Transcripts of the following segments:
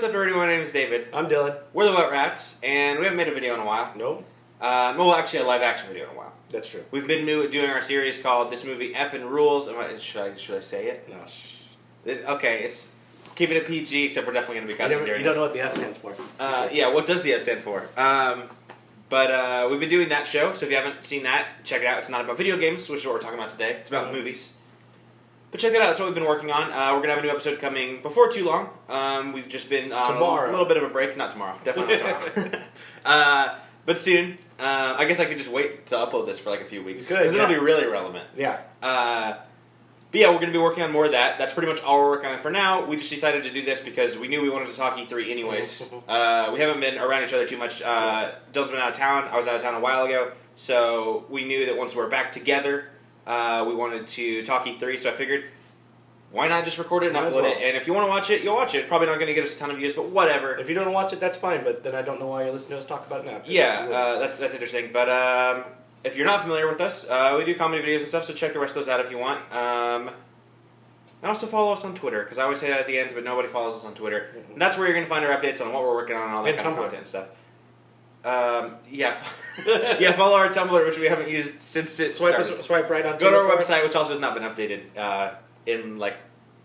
what's up everybody, my name is David. I'm Dylan. We're the Wet Rats, and we haven't made a video in a while. Nope. Well, actually a live action video in a while. That's true. We've been doing our series called This Movie Effin' Rules. Should I say it? No. Okay, it's keeping it PG, except we're definitely going to be cussing during You don't know what the F stands for. Yeah, what does the F stand for? But we've been doing that show, so if you haven't seen that, check it out. It's not about video games, which is what we're talking about today. It's about movies. But check that out. That's what we've been working on. We're going to have a new episode coming before too long. We've just been on a little bit of a break. Not tomorrow. Definitely not tomorrow. But soon. I guess I could just wait to upload this for like a few weeks. Because it'll be really relevant. Yeah. But yeah, we're going to be working on more of that. That's pretty much all we're working on for now. We just decided to do this because we knew we wanted to talk E3 anyways. We haven't been around each other too much. Dylan's been out of town. I was out of town a while ago. So we knew that once we're back together, we wanted to talk E3. So I figured, why not just record it and upload it? And if you want to watch it, you'll watch it. Probably not going to get us a ton of views, but whatever. If you don't watch it, that's fine. But then I don't know why you're listening to us talk about it now. Yeah, that's interesting. But if you're not familiar with us, we do comedy videos and stuff, so check the rest of those out if you want. And also follow us on Twitter, because I always say that at the end, but nobody follows us on Twitter. And that's where you're going to find our updates on what we're working on and all that kind of content and stuff. Yeah, follow our Tumblr, which we haven't used since it started. Swipe right on. Go to our website, which also has not been updated in like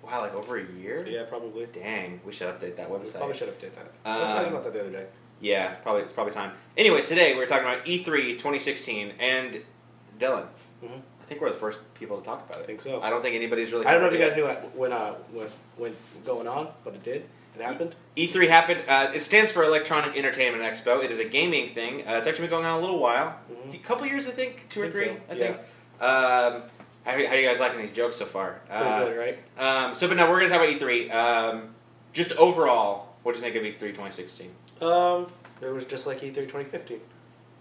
over a year. Yeah, probably. Dang, we should update that website. We probably should update that. I was thinking about that the other day. Yeah, it's probably time. Anyways, today we're talking about E3 2016, and Dylan. I think we're the first people to talk about it. I think so. I don't think anybody's really. I don't know if you guys knew when was going on, but it did. It happened. E3 happened. It stands for Electronic Entertainment Expo. It is a gaming thing. It's actually been going on a little while. A couple years, I think. 2 or 3, I think. How are you guys liking these jokes so far? Pretty good, right? But no, we're going to talk about E3. Just overall, what do you think of E3 2016? It was just like E3 2015.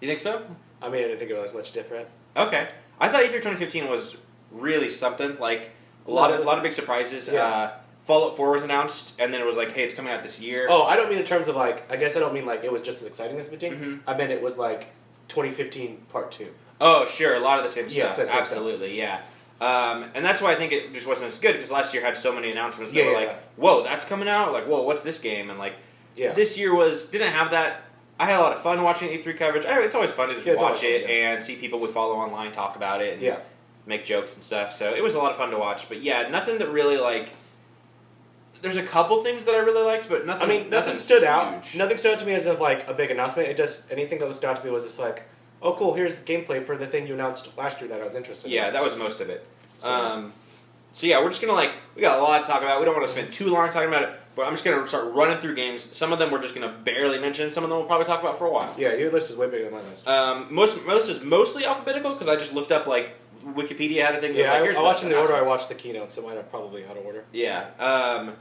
You think so? I mean, I didn't think it was much different. Okay. I thought E3 2015 was really something. Like, a lot of big surprises. Yeah. Fallout 4 was announced, and then it was like, hey, it's coming out this year. Oh, I don't mean in terms of like, I guess I don't mean like it was just as exciting as 15. I meant it was like 2015 Part 2. Oh, sure. A lot of the same stuff. Same Absolutely, stuff. Yeah. And that's why I think it just wasn't as good, because last year had so many announcements that were like, whoa, that's coming out? Like, whoa, what's this game? And like, this year didn't have that. I had a lot of fun watching E3 coverage. It's always fun to just watch it and see people we follow online talk about it and make jokes and stuff. So it was a lot of fun to watch. But yeah, nothing that really like... There's a couple things that I really liked, but nothing. I mean, nothing stood out. Nothing stood out to me as of like a big announcement. Anything that stood out to me was just like, oh, cool. Here's gameplay for the thing you announced last year that I was interested in. Yeah, that was most of it. So yeah, we're just gonna we got a lot to talk about. We don't want to spend too long talking about it, but I'm just gonna start running through games. Some of them we're just gonna barely mention. Some of them we'll probably talk about for a while. Yeah, your list is way bigger than my list. My list is mostly alphabetical because I just looked up like Wikipedia had a thing. Yeah, I watched in the order I watched the Keynote, so mine are probably out of order. Yeah.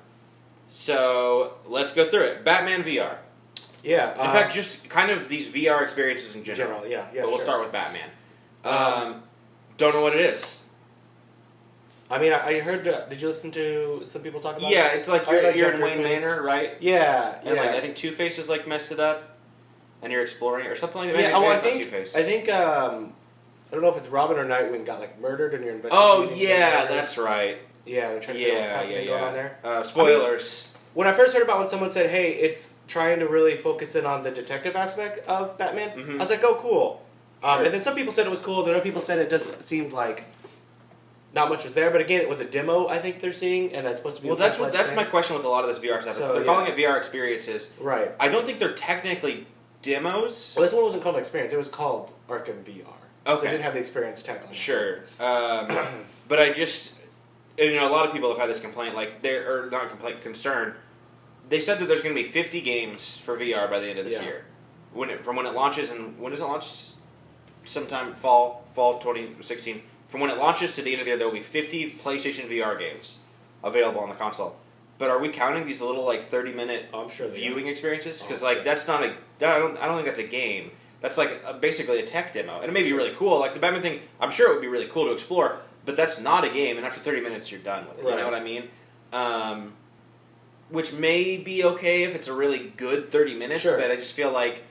So let's go through it. Batman VR. Yeah. In fact, just kind of these VR experiences in general. Yeah. But we'll start with Batman. Don't know what it is. I mean, I heard. Did you listen to some people talk about it? Yeah, it's like you're in Wayne Manor, right? Yeah. And like I think Two-Face has like messed it up, and you're exploring it or something like that. Yeah. I think. I don't know if it's Robin or Nightwing got like murdered, and you're investigating. Oh yeah, that's right. Yeah, they're trying to figure out what's happening going on there. Spoilers. When I first heard about when someone said, hey, it's trying to really focus in on the detective aspect of Batman, I was like, oh, cool. Sure. And then some people said it was cool, then other people said it just seemed like not much was there. But again, it was a demo, I think they're seeing, and that's supposed to be that's my question with a lot of this VR stuff. So, they're calling it VR experiences. Right. I don't think they're technically demos. Well, this one wasn't called Experience. It was called Arkham VR. Okay. So it didn't have the experience tag on it. Sure. But I just... And, a lot of people have had this complaint, concern. They said that there's going to be 50 games for VR by the end of this year. From when it launches, and when does it launch? Sometime fall 2016. From when it launches to the end of the year, there will be 50 PlayStation VR games available on the console. But are we counting these little 30-minute viewing experiences? Because that's not I don't think that's a game. That's basically a tech demo, and it may be really cool. Like the Batman thing, I'm sure it would be really cool to explore. But that's not a game, and after 30 minutes, you're done with it. You know what I mean? Which may be okay if it's a really good 30 minutes, but I just feel like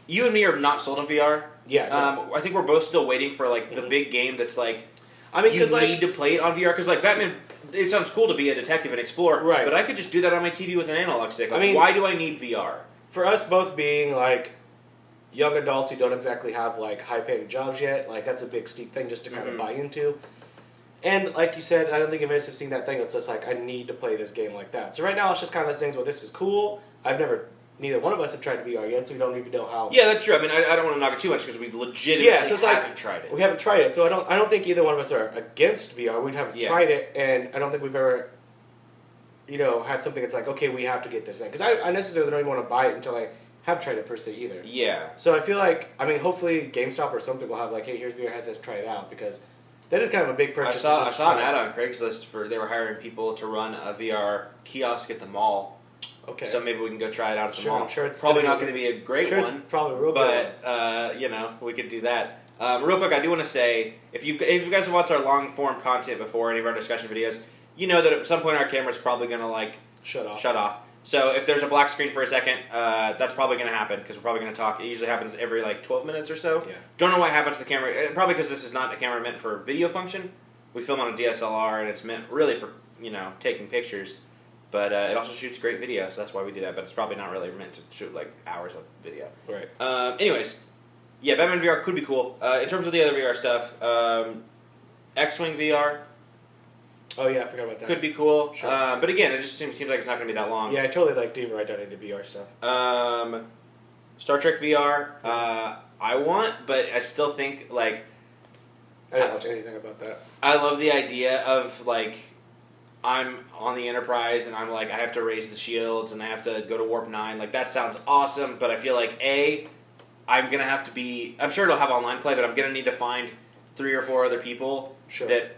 you and me are not sold on VR. Yeah. No. I think we're both still waiting for the big game that's you need to play it on VR because Batman it sounds cool to be a detective and explore, right? But I could just do that on my TV with an analog stick. Like, I mean, why do I need VR? For us both being like young adults who don't exactly have like high-paying jobs yet, like that's a big steep thing just to kind of buy into. And like you said, I don't think any of us have seen that thing that's just like, I need to play this game like that. So right now it's just kind of those things where this is cool. Neither one of us have tried VR yet, so we don't even know how. Yeah, that's true. I mean, I don't want to knock it too much because we legitimately haven't tried it. We haven't tried it, so I don't think either one of us are against VR. We haven't tried it, and I don't think we've ever, had something that's like, okay, we have to get this thing. Because I necessarily don't even want to buy it until I have tried it per se either. Yeah. So I feel like, hopefully GameStop or something will have like, hey, here's VR headsets, try it out, because that is kind of a big purchase. I saw an ad on Craigslist they were hiring people to run a VR kiosk at the mall. Okay. So maybe we can go try it out at the mall. I'm sure it's probably not going to be a great one. It's probably real good. But we could do that. Real quick, I do want to say if you guys have watched our long form content before, any of our discussion videos, you know that at some point our camera's probably going to shut off. So if there's a black screen for a second, that's probably going to happen because we're probably going to talk. It usually happens every 12 minutes or so. Yeah. Don't know what happens to the camera. Probably because this is not a camera meant for video function. We film on a DSLR and it's meant really for taking pictures. But it also shoots great video, so that's why we do that. But it's probably not really meant to shoot hours of video. Right. Anyways, yeah, Batman VR could be cool. In terms of the other VR stuff, X-Wing VR. Oh yeah, I forgot about that. Could be cool. Sure. But again, it just seems like it's not going to be that long. Yeah, I totally didn't even write down any of the VR stuff. Star Trek VR, I want, but I still think I didn't watch anything about that. I love the idea of I'm on the Enterprise and I'm I have to raise the shields and I have to go to Warp 9. That sounds awesome, but I feel I'm going to have to be... I'm sure it'll have online play, but I'm going to need to find 3 or 4 other people that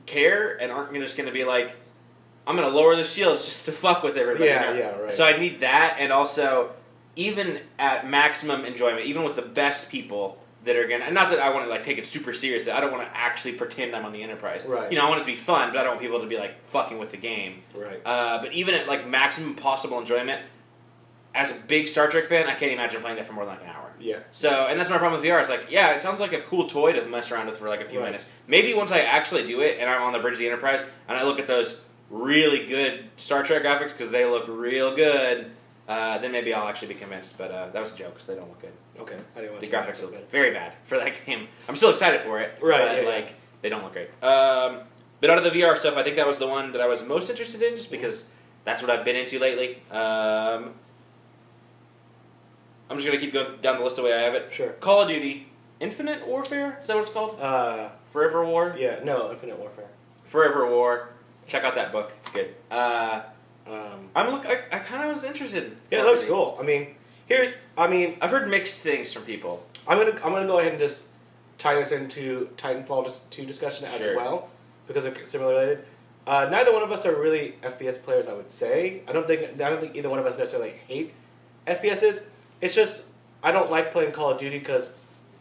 care and aren't just going to be I'm going to lower the shields just to fuck with everybody. Yeah, right. So I need that, and also, even at maximum enjoyment, even with the best people... that are gonna, not that I want to take it super seriously. I don't want to actually pretend I'm on the Enterprise. Right. I want it to be fun, but I don't want people to be fucking with the game. Right. But even at maximum possible enjoyment, as a big Star Trek fan, I can't imagine playing that for more than an hour. Yeah. So, and that's my problem with VR. It's it sounds like a cool toy to mess around with for a few minutes. Maybe once I actually do it and I'm on the bridge of the Enterprise and I look at those really good Star Trek graphics because they look real good. Then maybe I'll actually be convinced, but that was a joke because they don't look good. Okay, I didn't want the graphics look very bad for that game. I'm still excited for it, right? But they don't look great. But out of the VR stuff, I think that was the one that I was most interested in, just because that's what I've been into lately. I'm just gonna keep going down the list the way I have it. Sure. Call of Duty, Infinite Warfare. Is that what it's called? Forever War. Yeah. No, Infinite Warfare. Forever War. Check out that book. It's good. I kind of was interested. Yeah, it looks cool. I've heard mixed things from people. I'm gonna go ahead and just tie this into Titanfall 2 discussion as well because they're similarly related. Neither one of us are really FPS players, I would say. I don't think either one of us necessarily hate FPSs. It's just I don't like playing Call of Duty because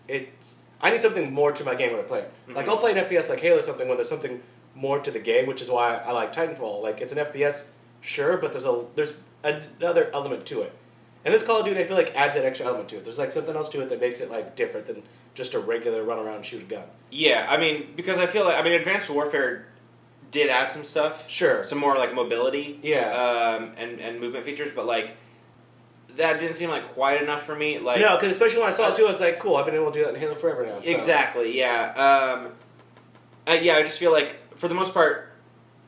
I need something more to my game when I play it. Mm-hmm. I'll play an FPS like Halo or something when there's something more to the game, which is why I like Titanfall. It's an FPS, sure, but there's another element to it. And this Call of Duty, I feel adds that extra element to it. There's something else to it that makes it different than just a regular run around and shoot a gun. Yeah, because I feel Advanced Warfare did add some stuff. Sure. Some more mobility. Yeah. And movement features, but that didn't seem quite enough for me. No, because especially when I saw it too, I was cool. I've been able to do that in Halo forever now. So. Exactly. Yeah. I just feel for the most part,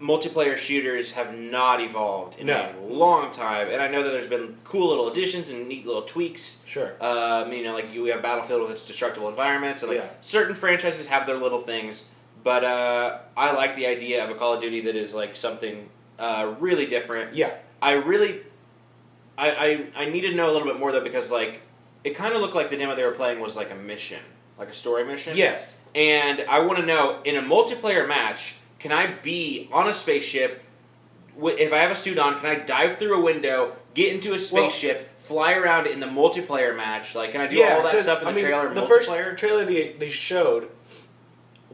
multiplayer shooters have not evolved in a long time, and I know that there's been cool little additions and neat little tweaks. Sure. You have Battlefield with its destructible environments, and certain franchises have their little things, but I like the idea of a Call of Duty that is something really different. Yeah. I need to know a little bit more though, because it kind of looked like the demo they were playing was a mission, a story mission. Yes. And I want to know, in a multiplayer match, can I be on a spaceship? If I have a suit on, can I dive through a window, get into a spaceship, fly around in the multiplayer match? Can I do all that stuff in the trailer? The multiplayer? first trailer they showed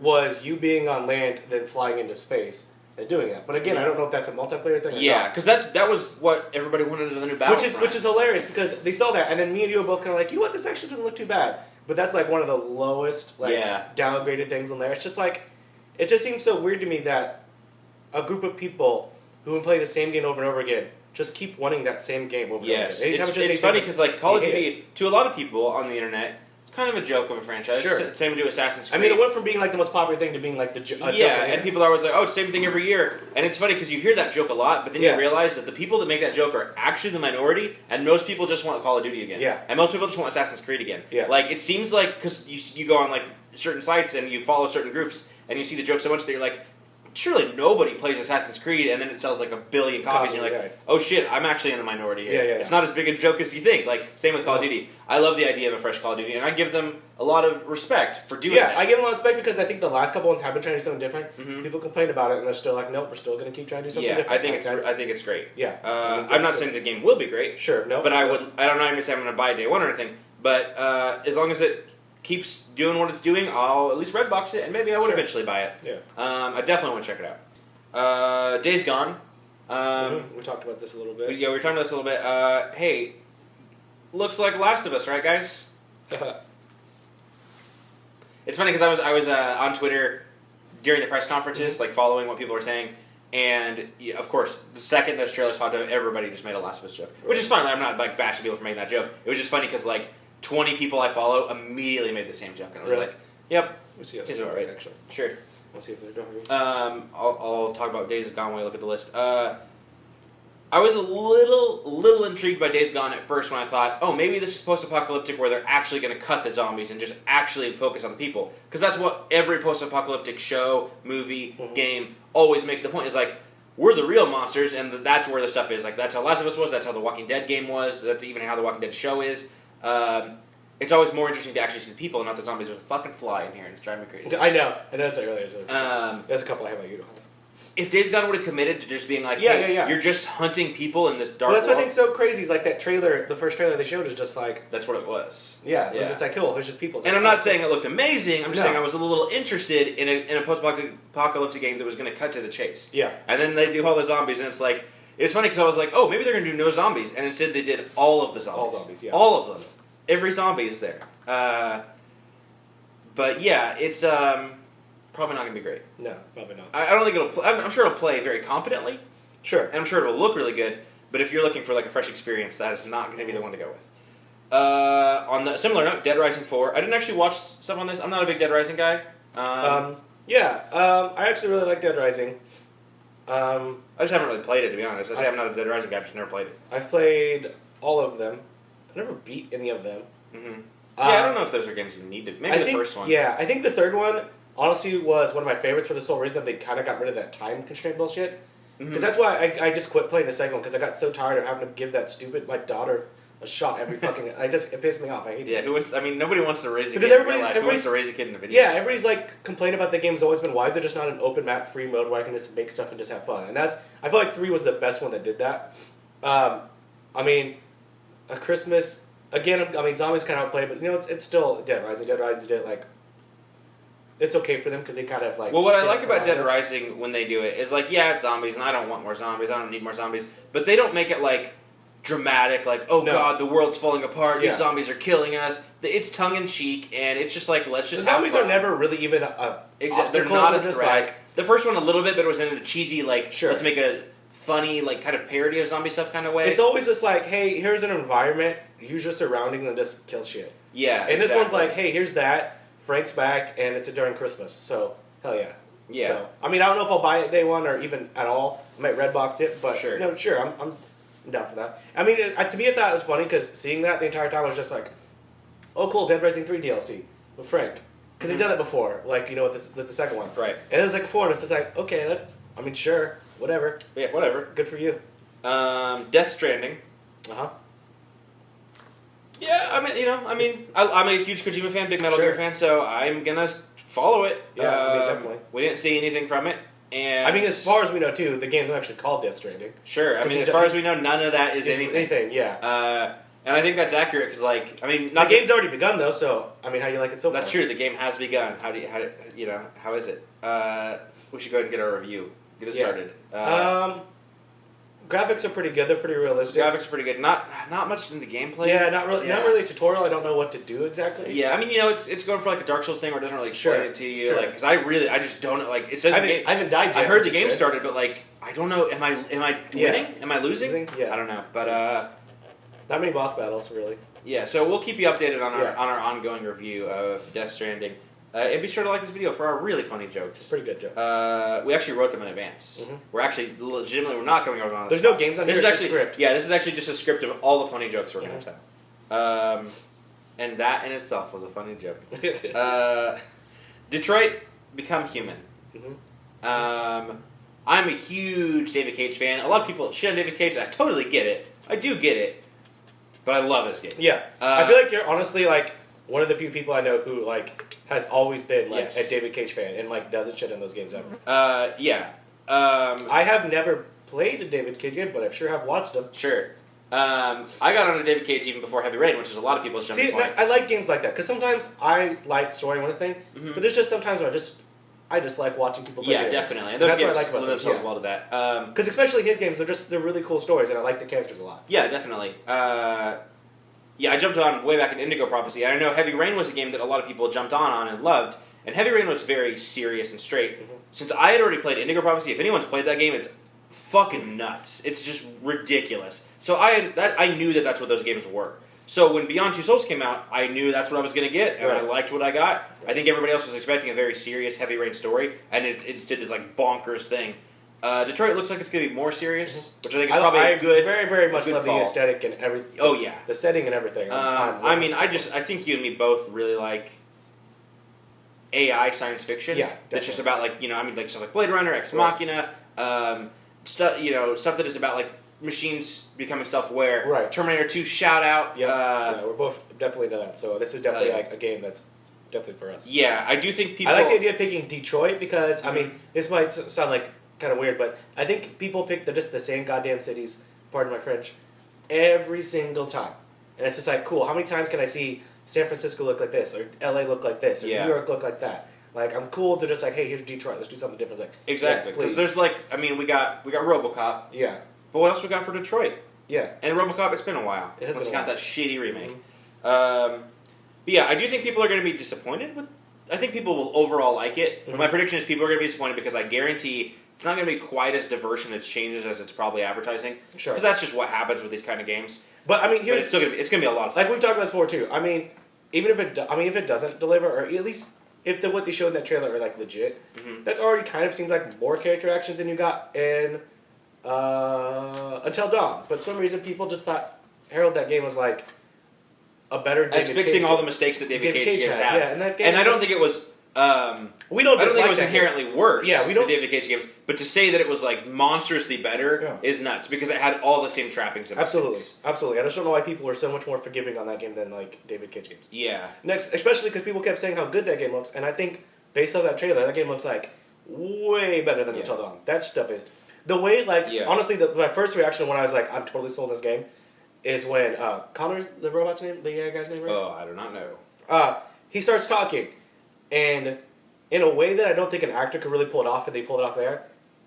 was you being on land, then flying into space and doing that. But again, I don't know if that's a multiplayer thing. Yeah, because that was what everybody wanted in the new Battlefront. Which is hilarious because they saw that, and then me and you were both kind of you know what, this actually doesn't look too bad. But that's one of the lowest downgraded things on there. It's just it just seems so weird to me that a group of people who would play the same game over and over again just keep wanting that same game over and over again. Anytime it's funny because like Call of Duty, to a lot of people on the internet, it's kind of a joke of a franchise. Sure. Same to Assassin's Creed. I mean, it went from being like the most popular thing to being like the joke. And people are always like, "Oh, it's the same thing every year." And it's funny because you hear that joke a lot, but then you realize that the people that make that joke are actually the minority, and most people just want Call of Duty again. Yeah. And most people just want Assassin's Creed again. Yeah. Like it seems like because you go on like certain sites and you follow certain groups and you see the joke so much that you're like, surely nobody plays Assassin's Creed, and then it sells like 1 billion copies, and you're like, oh shit, I'm actually in the minority here. It's not as big a joke as you think. Like, same with Call of Duty. I love the idea of a fresh Call of Duty, and I give them a lot of respect for doing that. Yeah, I give them a lot of respect because I think the last couple ones have been trying to do something different. People complain about it, and they're still like, nope, we're still going to keep trying to do something different. I think it's great. Yeah. I'm not saying the game will be great. Sure, no. But I don't know if I'm going to buy it day one or anything, but as long as it keeps doing what it's doing, I'll at least red box it, and maybe I would eventually buy it. Yeah. I definitely want to check it out. Days Gone. We talked about this a little bit. Yeah, we were talking about this a little bit. Hey, looks like Last of Us, right, guys? It's funny because I was on Twitter during the press conferences, like following what people were saying, and of course, the second those trailers popped up, everybody just made a Last of Us joke, which is fine. Like, I'm not like bashing people for making that joke. It was just funny because like 20 people I follow immediately made the same joke, and I was like, "Yep, seems about right." Actually, sure. We'll see if they're done. I'll talk about Days Gone when I look at the list. I was a little intrigued by Days Gone at first when I thought, oh, maybe this is post-apocalyptic where they're actually going to cut the zombies and just actually focus on the people. Because that's what every post-apocalyptic show, movie, game always makes the point. Is like, we're the real monsters, and that's where the stuff is. Like, that's how Last of Us was, that's how The Walking Dead game was, that's even how The Walking Dead show is. It's always more interesting to actually see the people and not the zombies. There's a fucking fly in here, and it's driving me crazy. I know that earlier. It's really there's a couple I have about you. If Days Gone would have committed to just being like, you're just hunting people in this dark that's world. what I think so crazy is like that trailer, the first trailer they showed is just like... That's what it was. Yeah, it was just like, cool, there's just people. And I'm not saying it looked amazing, I'm just saying I was a little interested in a post-apocalyptic game that was going to cut to the chase. Yeah. And then they do all the zombies, and it's like, it's funny because I was like, oh, maybe they're going to do no zombies, and instead they did all of the zombies. All zombies, yeah. All of them. Every zombie is there. But yeah, it's probably not going to be great. No, probably not. I don't think it'll. I'm sure it'll play very competently. Sure. And I'm sure it'll look really good. But if you're looking for like a fresh experience, that is not going to be the one to go with. On the similar note, Dead Rising 4. I didn't actually watch stuff on this. I'm not a big Dead Rising guy. I actually really like Dead Rising. I just haven't really played it, to be honest. I'm not a Dead Rising guy. I've just never played it. I've played all of them. I never beat any of them. Mm-hmm. I don't know if those are games you need to. Maybe the first one. Yeah, I think the third one, honestly, was one of my favorites for the sole reason that they kind of got rid of that time constraint bullshit. Because that's why I just quit playing the second one, because I got so tired of having to give that stupid, my daughter a shot every fucking... it pissed me off. I hate it. Yeah, nobody wants to raise a kid because in real life. Who wants to raise a kid in a video game? Yeah, everybody's like complaining about the game's always been, why is it just not an open map free mode where I can just make stuff and just have fun? And I feel like 3 was the best one that did that. A Christmas... Again, zombies kind of outplayed, but it's still Dead Rising. Dead Rising did it's okay for them because they kind of like. Well, what I like about Dead Rising when they do it is like, yeah, it's zombies, and I don't want more zombies. I don't need more zombies, but they don't make it like dramatic, like God, the world's falling apart. These zombies are killing us. It's tongue in cheek, and it's just like let's just. The zombies have fun. are never really even a They're not a threat. The first one a little bit, but it was in a cheesy let's make a funny kind of parody of zombie stuff kind of way. It's always just like, hey, here's an environment. Use your surroundings and just kill shit. Yeah, and this one's like, hey, here's that. Frank's back, and it's during Christmas, so hell yeah. Yeah. So, I don't know if I'll buy it day one or even at all. I might redbox it, but sure. I'm down for that. To me, I thought it was funny because seeing that the entire time I was just like, oh, cool, Dead Rising 3 DLC with Frank. Because they've done it before, with the second one. Right. And it was like 4, and it's just like, okay, sure, whatever. Yeah, whatever. Good for you. Death Stranding. Uh-huh. Yeah, I'm a huge Kojima fan, big Metal Gear fan, so I'm gonna follow it. Yeah, definitely. We didn't see anything from it, and as far as we know, too, the game's not actually called Death Stranding. Sure, as far as we know, none of that is anything. Yeah. And I think that's accurate because, the game's already begun though. So, how do you like it so far? That's true. The game has begun. How is it? We should go ahead and get our review. Get it started. Graphics are pretty good. They're pretty realistic. Graphics are pretty good. Not much in the gameplay. Yeah, not really. Not really tutorial. I don't know what to do exactly. Yeah, I mean, it's going for like a Dark Souls thing where it doesn't really explain it to you. Sure. Like, because I just don't like. It says I haven't died yet. I heard the game started, but like, I don't know. Am I winning? Am I losing? Yeah. I don't know. But not many boss battles really. Yeah. So we'll keep you updated on our ongoing review of Death Stranding. And be sure to like this video for our really funny jokes. Pretty good jokes. We actually wrote them in advance. Mm-hmm. We're actually legitimately not coming over on. There's no games on here. This is it's actually a script. Yeah, this is actually just a script of all the funny jokes we're going to tell. And that in itself was a funny joke. Detroit Become Human. Mm-hmm. I'm a huge David Cage fan. A lot of people shit on David Cage, and I totally get it. I do get it, but I love his games. Yeah, I feel like you're honestly like one of the few people I know who like has always been like a David Cage fan and like doesn't shit on those games ever. Yeah. I have never played a David Cage game, but I sure have watched them. Sure. I got on a David Cage even before Heavy Rain, which is a lot of people's jumping point. I like games like that because sometimes I like story and one thing, but there's just sometimes where I just like watching people play games. Definitely. And those that's games, what I like about them. So well to that. Because especially his games, they're really cool stories, and I like the characters a lot. Yeah, definitely. I jumped on way back in Indigo Prophecy. I know Heavy Rain was a game that a lot of people jumped on and loved, and Heavy Rain was very serious and straight. Mm-hmm. Since I had already played Indigo Prophecy, if anyone's played that game, it's fucking nuts. It's just ridiculous. So I knew that's what those games were. So when Beyond Two Souls came out, I knew that's what I was going to get, and I liked what I got. I think everybody else was expecting a very serious Heavy Rain story, and it did this like bonkers thing. Detroit looks like it's going to be more serious, which I think is probably a good. Very, very much love the aesthetic and everything. Oh yeah, the setting and everything. I think you and me both really like AI science fiction. Yeah, definitely. That's just about like like stuff like Blade Runner, Ex Machina, stuff that is about like machines becoming self-aware. Right. Terminator 2 shout out. Yeah, we're both definitely into that. So this is definitely like a game that's definitely for us. Yeah, I do think people. I like the idea of picking Detroit because I mean this might sound like kind of weird, but I think people pick just the same goddamn cities. Pardon my French. Every single time, and it's just like cool. How many times can I see San Francisco look like this, or LA look like this, or New York look like that? Like I'm cool to just like, hey, here's Detroit. Let's do something different. It's like exactly because there's like we got RoboCop. Yeah. But what else we got for Detroit? Yeah. And RoboCop, it's been a while. It has Let's been a count while. that shitty remake. Mm-hmm. But yeah, I do think people are going to be disappointed with. I think people will overall like it. Mm-hmm. But my prediction is people are going to be disappointed because I guarantee it's not going to be quite as diverse in its changes as it's probably advertising. Sure. Because that's just what happens with these kind of games. But I mean, it's going to be a lot of fun. Like we've talked about this before too. I mean, even if it doesn't deliver, or at least if what they showed in that trailer are like legit, that's already kind of seems like more character actions than you got in Until Dawn. But for some reason, people just thought Harold that game was like a better David As fixing Cage all game. the mistakes that David Cage games had. have. Yeah, and that game and I don't think it was. We don't. I don't think it was inherently worse. Yeah, we don't. The David Cage games, but to say that it was like monstrously better is nuts because it had all the same trappings. Of mistakes. Absolutely. I just don't know why people were so much more forgiving on that game than like David Cage games. Yeah. Next, especially because people kept saying how good that game looks, and I think based on that trailer, that game looks like way better than Until Dawn. That stuff is the way. Like honestly, my first reaction when I was like, I'm totally sold on this game, is when Connor's the robot's name, the guy's name, right? Oh, I do not know. He starts talking. And in a way that I don't think an actor could really pull it off, and they pulled it off there,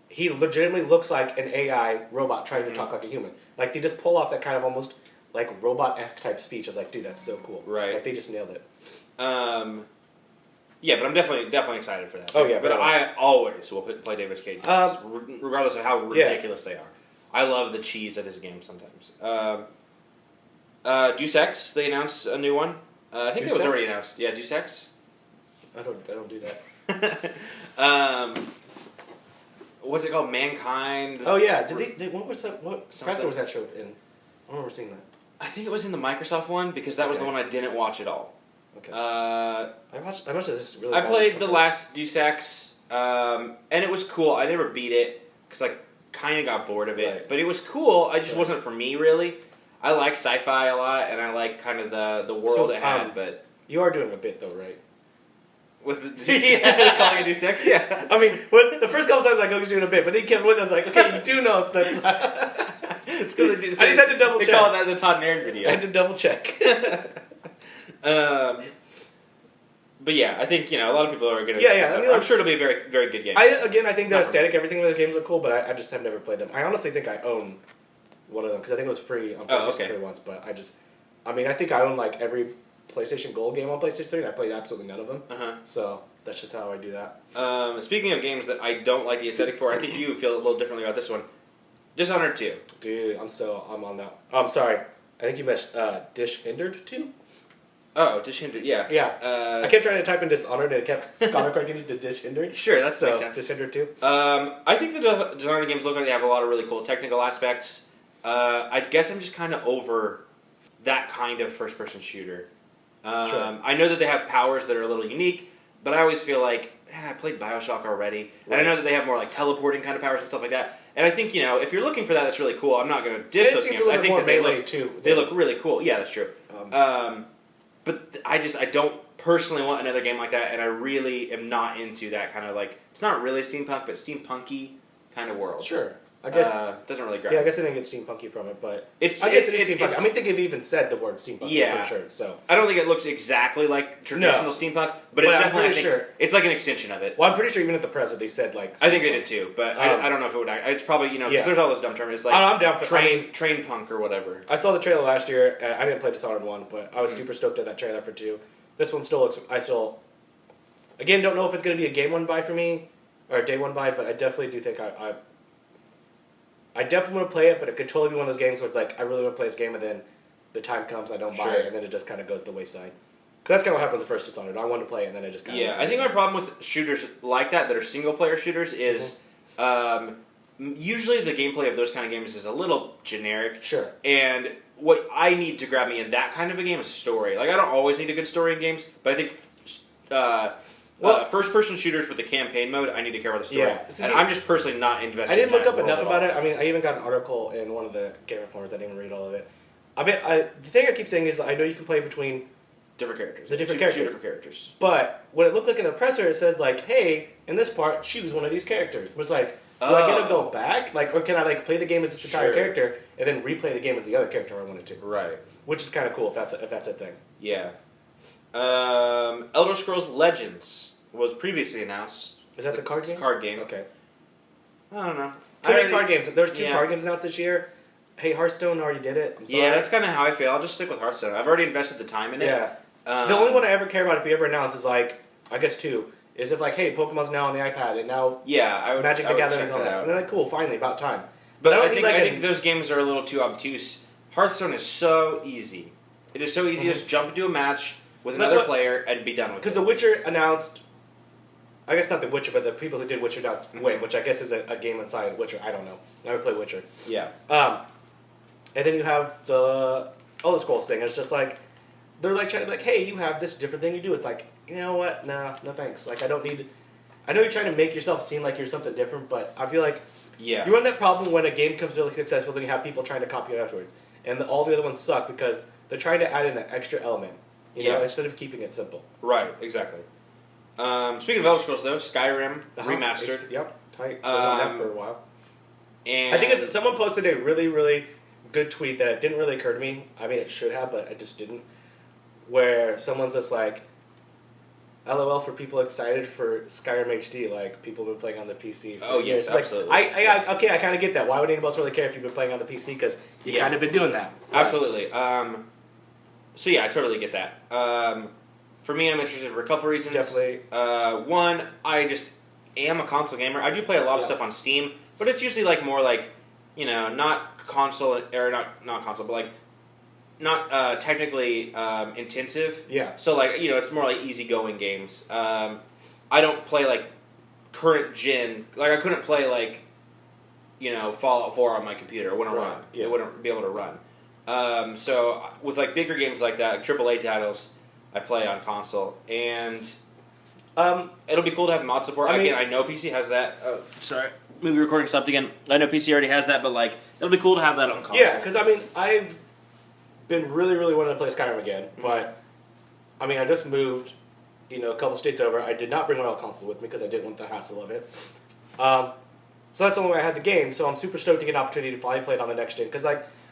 he legitimately looks like an AI robot trying to talk like a human. Like, they just pull off that kind of almost, like, robot-esque type speech. I was like, dude, that's so cool. Right. Like, they just nailed it. Yeah, but I'm definitely excited for that. Oh, yeah. But I always will play David Cage games, regardless of how ridiculous they are. I love the cheese of his games sometimes. Deus Ex, they announced a new one. I think it was already announced. Yeah, Deus Ex. I don't do that. What's it called? Mankind. Oh yeah, did they what presser was that show in? I remember seeing that. I think it was in the Microsoft one because that was the one I didn't watch at all. Okay. I watched this really. I played the last Deus Ex, and it was cool. I never beat it because I kind of got bored of it, but it was cool. I just wasn't for me really. I like sci-fi a lot, and I like kind of the world it had. But you are doing a bit though, right? With calling it Deus Ex, yeah. I mean, the first couple times I go, he's doing a bit, but then he kept with us like, okay, you do know it's that. It's because I just had to double check. They call it the Todd Nairn video. I had to double check. But yeah, I think a lot of people are gonna. Yeah. I mean, I'm sure it'll be a very very good game. I think the aesthetic, everything with the games look cool, but I just have never played them. I honestly think I own one of them because I think it was free on PlayStation 3 once. But I think I own like every PlayStation Gold game on PlayStation 3, and I played absolutely none of them. So that's just how I do that. Speaking of games that I don't like the aesthetic for, I think you feel a little differently about this one. Dishonored 2. Dude, I'm on that. I'm sorry. I think you missed Dishonored 2? Oh, Dishonored, yeah. Yeah. I kept trying to type in Dishonored and it kept autocorrecting to Dishonored. Sure, that makes sense. Dishonored 2. I think the Dishonored games look like they have a lot of really cool technical aspects. I guess I'm just kind of over that kind of first-person shooter. Sure. I know that they have powers that are a little unique, but I always feel like, I played Bioshock already. Right. And I know that they have more like teleporting kind of powers and stuff like that. And I think, if you're looking for that, that's really cool. I'm not going to diss those games. I think that they look really cool. Yeah, that's true. But I don't personally want another game like that, and I really am not into that kind of like, it's not really steampunk, but steampunky kind of world. Sure. I guess doesn't really grab. Yeah, I guess I didn't get steampunky from it, but I guess it is steampunk. I think they've even said the word steampunk. Yeah, for sure. So I don't think it looks exactly like traditional steampunk, but it's definitely it's like an extension of it. Well, I'm pretty sure even at the press they said like. I think they did too, but I don't know if it would. It's probably because there's all those dumb terms. It's like I'm down for train punk or whatever. I saw the trailer last year. I didn't play Dishonored 1, but I was super stoked at that trailer for 2. This one still looks. Again, don't know if it's going to be a game one buy for me or a day one buy, but I definitely do think I definitely want to play it, but it could totally be one of those games where it's like, I really want to play this game, and then the time comes, I don't buy it, and then it just kind of goes to the wayside. Because that's kind of what happened with the first Dishonored. I wanted to play it, and then it just kind of... Yeah, I think my problem with shooters like that are single-player shooters is usually the gameplay of those kind of games is a little generic. Sure. And what I need to grab me in that kind of a game is story. Like, I don't always need a good story in games, but I think... first-person shooters with the campaign mode, I need to care about the story. Yeah. And I'm just personally not invested. I didn't look up enough about it. I mean, I even got an article in one of the gamer forums. I didn't even read all of it. The thing I keep saying is I know you can play between different characters. Two different characters. But what it looked like in the presser, it says like, "Hey, in this part, choose one of these characters." But it's like, do I get to go back, or can I play the game as this entire character and then replay the game as the other character I wanted to? Right. Which is kind of cool if that's a thing. Yeah. Elder Scrolls Legends was previously announced. Is that the card game? Card game. Okay. I don't know. Too many card games. There's 2 card games announced this year. Hey, Hearthstone already did it. I'm sorry. Yeah, that's kind of how I feel. I'll just stick with Hearthstone. I've already invested the time in it. Yeah. The only one I ever care about if you ever announce is I guess 2. Is if hey, Pokemon's now on the iPad and now Magic the Gathering's on that. And then cool, finally, about time. But I think those games are a little too obtuse. Hearthstone is so easy. It is so easy to just jump into a match with another player and be done with it. Because The Witcher announced... I guess not The Witcher, but the people who did Witcher announced which I guess is a game inside Witcher. I don't know. Never played Witcher. Yeah. And then you have the Elder Scrolls thing. It's just like, they're trying to be hey, you have this different thing you do. It's like, you know what? Nah, no thanks. I don't need... I know you're trying to make yourself seem like you're something different, but I feel like you run that problem when a game becomes really successful, then you have people trying to copy it afterwards. And all the other ones suck because they're trying to add in that extra element, you know, instead of keeping it simple. Right, exactly. Speaking of Elder Scrolls, though, Skyrim remastered. Yep, tight. That for a while. And I think someone posted a really, really good tweet that it didn't really occur to me. I mean, it should have, but it just didn't. Where someone's just like, LOL for people excited for Skyrim HD, people have been playing on the PC for years. Yes, absolutely. I kind of get that. Why would anyone else really care if you've been playing on the PC? Because you kind of been doing that. Absolutely. So yeah, I totally get that. For me, I'm interested for a couple reasons. Definitely. One, I just am a console gamer. I do play a lot of stuff on Steam, but it's usually more not console or not console, but not technically intensive. Yeah. So it's more easygoing games. I don't play current gen. I couldn't play Fallout 4 on my computer. It wouldn't run. Yeah. It wouldn't be able to run. So with bigger games like that, AAA titles, I play on console, and it'll be cool to have mod support. Again, I know PC has that. Sorry, movie recording stopped again. I know PC already has that, but it'll be cool to have that on console. Yeah, because I've been really, really wanting to play Skyrim again, but I just moved, a couple states over. I did not bring my old console with me because I didn't want the hassle of it. So that's the only way I had the game. So I'm super stoked to get an opportunity to finally play it on the next gen because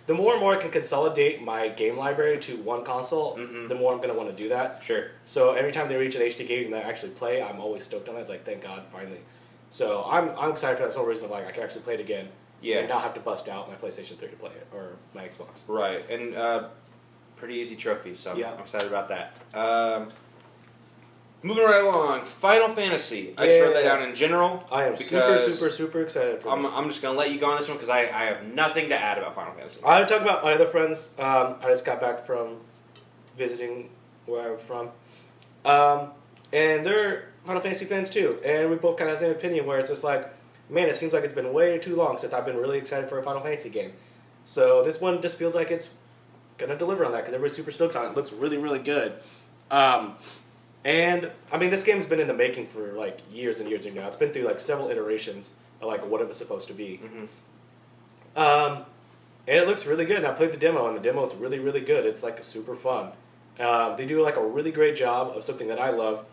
the more and more I can consolidate my game library to one console, the more I'm going to want to do that. Sure. So every time they reach an HD game that I actually play, I'm always stoked on it. It's like, thank God, finally. So I'm excited for that sole reason of like I can actually play it again. Yeah. And not have to bust out my PlayStation 3 to play it or my Xbox. Right, and pretty easy trophies, so I'm excited about that. Moving right along, Final Fantasy. I just wrote that down in general. I am super excited for this. I'm just going to let you go on this one because I have nothing to add about Final Fantasy. I talk about my other friends. I just got back from visiting where I'm from. And they're Final Fantasy fans too. And we both kind of have the same opinion where it's just like, man, it seems like it's been way too long since I've been really excited for a Final Fantasy game. So this one just feels like it's going to deliver on that because everybody's super stoked on it. It looks really, really good. And, I mean, this game's been in the making for, like, years and years and now. It's been through, like, several iterations of, like, what it was supposed to be. And it looks really good. And I played the demo, and the demo is really, really good. It's, like, super fun. They do, like, a really great job of something that I love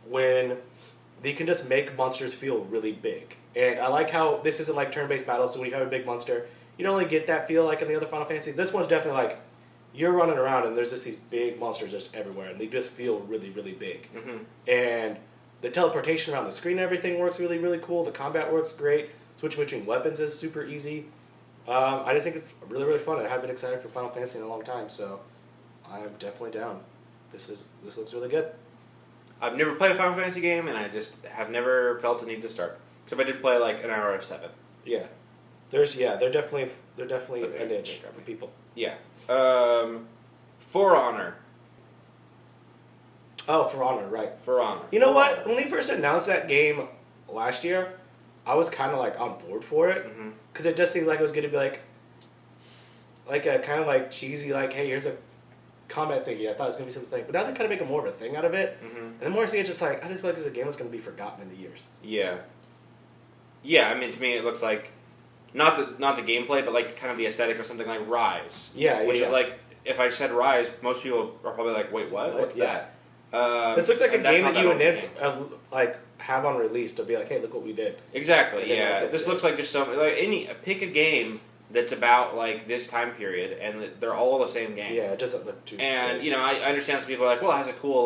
when they can just make monsters feel really big. And I like how this isn't, like, turn-based battles, so when you have a big monster, you don't really get that feel like in the other Final Fantasies. This one's definitely, like, you're running around and there's just these big monsters just everywhere, and they just feel really, really big. And the teleportation around the screen and everything works really, really cool. The combat works great. Switching between weapons is super easy. I just think it's really, really fun, and I have been excited for Final Fantasy in a long time, so I'm definitely down. This looks really good. I've never played a Final Fantasy game, and I just have never felt a need to start. Except I did play like an hour of 7. Yeah. They're definitely a niche for people. Yeah. For Honor. Oh, For Honor, right. For Honor. You know what? When they first announced that game last year, I was kind of like on board for it. Because it just seemed like it was going to be like a kind of like cheesy, like, hey, here's a combat thingy. I thought it was going to be something. But now they're kind of making more of a thing out of it. And the more I see it, just like, I just feel like this game is going to be forgotten in the years. Yeah. Yeah, I mean, to me it looks like not the gameplay, but like kind of the aesthetic of something like Rise. Yeah, which is like, if I said Rise, most people are probably like, wait, what? What's that? This looks like a game that you would like have on release to be like, hey, look what we did. Exactly. Yeah. This looks like just some like pick a game that's about like this time period, and they're all the same game. Yeah, it doesn't look too. And you know, I understand some people are like, well, it has a cool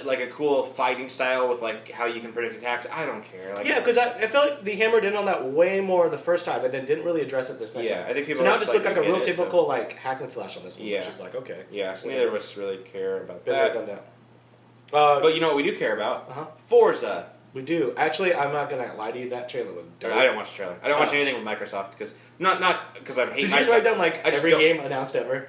like a cool fighting style with like how you can predict attacks. I don't care. Like, yeah, because I felt like they hammered in on that way more the first time, and then didn't really address it this next time. I think people. So now it just look like a real typical like hack and slash on this one, which is like okay. Yeah, so neither of us really care about Been that. there, done that. But you know what we do care about? Forza. We do. Actually, I'm not gonna lie to you. That trailer looked dope. I didn't watch the trailer. I don't watch anything with Microsoft because not because I hate. Did you just write down like every game announced ever?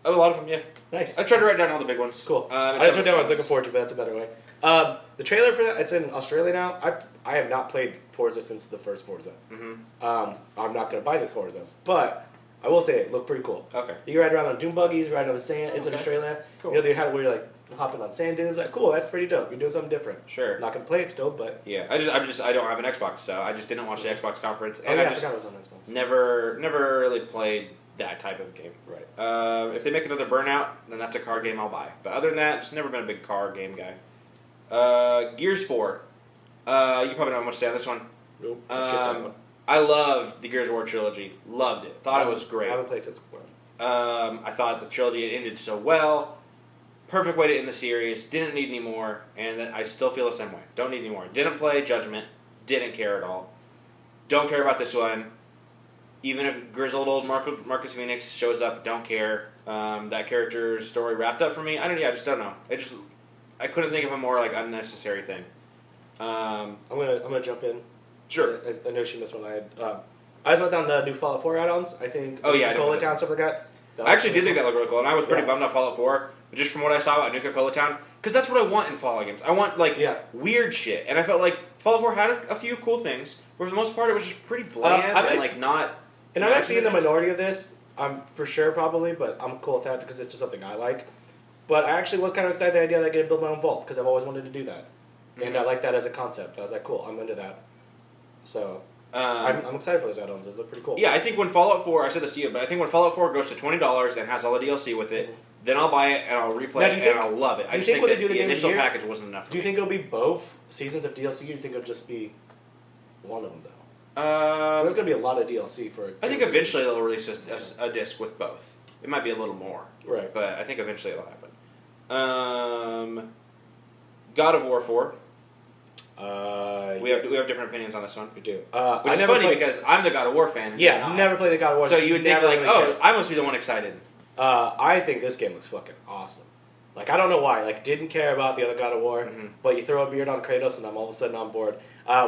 A lot of them, yeah. Nice. I tried to write down all the big ones. Cool. I just wrote down what I was looking forward to, but that's a better way. The trailer for that, it's in Australia now. I have not played Forza since the first Forza. I'm not going to buy this Forza, but I will say it looked pretty cool. Okay. You can ride around on dune buggies, ride on the sand. It's in Australia. Cool. You know, they had where you're like hopping on sand dunes. Like, cool, that's pretty dope. You're doing something different. Sure. Not going to play it still, but yeah. I don't have an Xbox, so I just didn't watch the Xbox conference, and I forgot it was on Xbox. Never really played that type of game. Right. If they make another Burnout, then that's a car game I'll buy. But other than that, just never been a big car game guy. Gears 4. You probably don't have much to say on this one. Nope. That one. I loved the Gears of War trilogy. Loved it. Thought it was great. I haven't played since. I thought the trilogy had ended so well. Perfect way to end the series. Didn't need any more, and then I still feel the same way. Don't need any more. Didn't play Judgment. Didn't care at all. Don't care about this one. Even if grizzled old Marcus Phoenix shows up, don't care. That character's story wrapped up for me. I just don't know. I couldn't think of a more like unnecessary thing. I'm gonna jump in. Sure. I know she missed one. I just wrote down the new Fallout 4 add-ons. I think. Oh yeah, Nuka-Cola Town, stuff like that. I actually did think that looked really cool, and I was pretty bummed out Fallout 4, but just from what I saw about Nuka-Cola Town, because that's what I want in Fallout games. I want like weird shit, and I felt like Fallout 4 had a few cool things, but for the most part, it was just pretty bland and like not. And I'm actually in the minority of this. I'm for sure probably, but I'm cool with that because it's just something I like. But I actually was kind of excited at the idea that I could build my own vault because I've always wanted to do that, and I like that as a concept. I was like, cool, I'm into that. So. I'm excited for those add-ons. Those look pretty cool. Yeah, I think when Fallout 4, I said this to you, but I think when Fallout 4 goes to $20 and has all the DLC with it, then I'll buy it and I'll replay it and I'll love it. I just think that the initial package wasn't enough for me. Do you think it'll be both seasons of DLC or do you think it'll just be one of them, though? There's going to be a lot of DLC for it. I think eventually they'll release a disc with both. It might be a little more. Right. But I think eventually it'll happen. God of War 4. We have different opinions on this one. We do. Which is funny because I'm the God of War fan. Yeah, never played the God of War. So you would think like, really I must be the one excited. I think this game looks fucking awesome. Like, I don't know why. Like, didn't care about the other God of War, but you throw a beard on Kratos and I'm all of a sudden on board.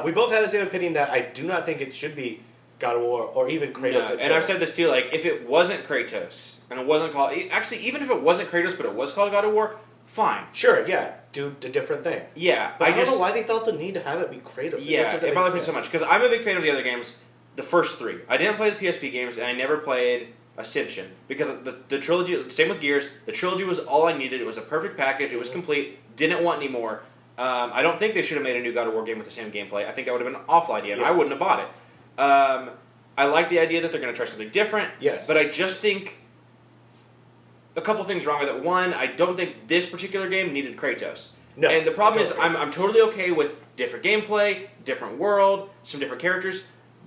We both have the same opinion that I do not think it should be God of War or even Kratos. No, and I've said this too, like, if it wasn't Kratos and it wasn't called... Actually, even if it wasn't Kratos but it was called God of War, fine. Sure, yeah. Do a different thing. Yeah. But I don't know why they felt the need to have it be Kratos. Yeah, it bothers me so much because I'm a big fan of the other games, the first three. I didn't play the PSP games and I never played Ascension because the trilogy, same with Gears, the trilogy was all I needed. It was a perfect package. It was complete. Didn't want any more. I don't think they should have made a new God of War game with the same gameplay. I think that would have been an awful idea, and I wouldn't have bought it. I like the idea that they're going to try something different. Yes. But I just think a couple things wrong with it. One, I don't think this particular game needed Kratos. No. And the problem is I'm totally okay with different gameplay, different world, some different characters.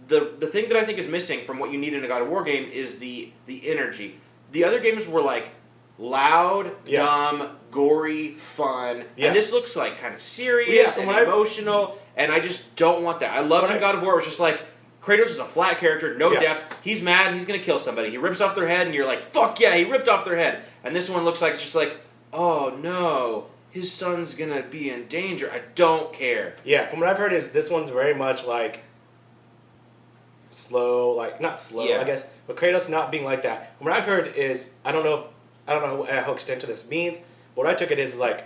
The thing that I think is missing from what you need in a God of War game is the energy. The other games were like loud, dumb, gory, fun, and this looks like kind of serious and emotional, and I just don't want that. I loved in God of War, it was just like, Kratos is a flat character, no depth, he's mad, he's going to kill somebody. He rips off their head, and you're like, fuck yeah, he ripped off their head. And this one looks like it's just like, oh no, his son's going to be in danger. I don't care. Yeah, from what I've heard is this one's very much like slow, like not slow, I guess, but Kratos not being like that. What I've heard is I don't know how extensive this means. But what I took it is like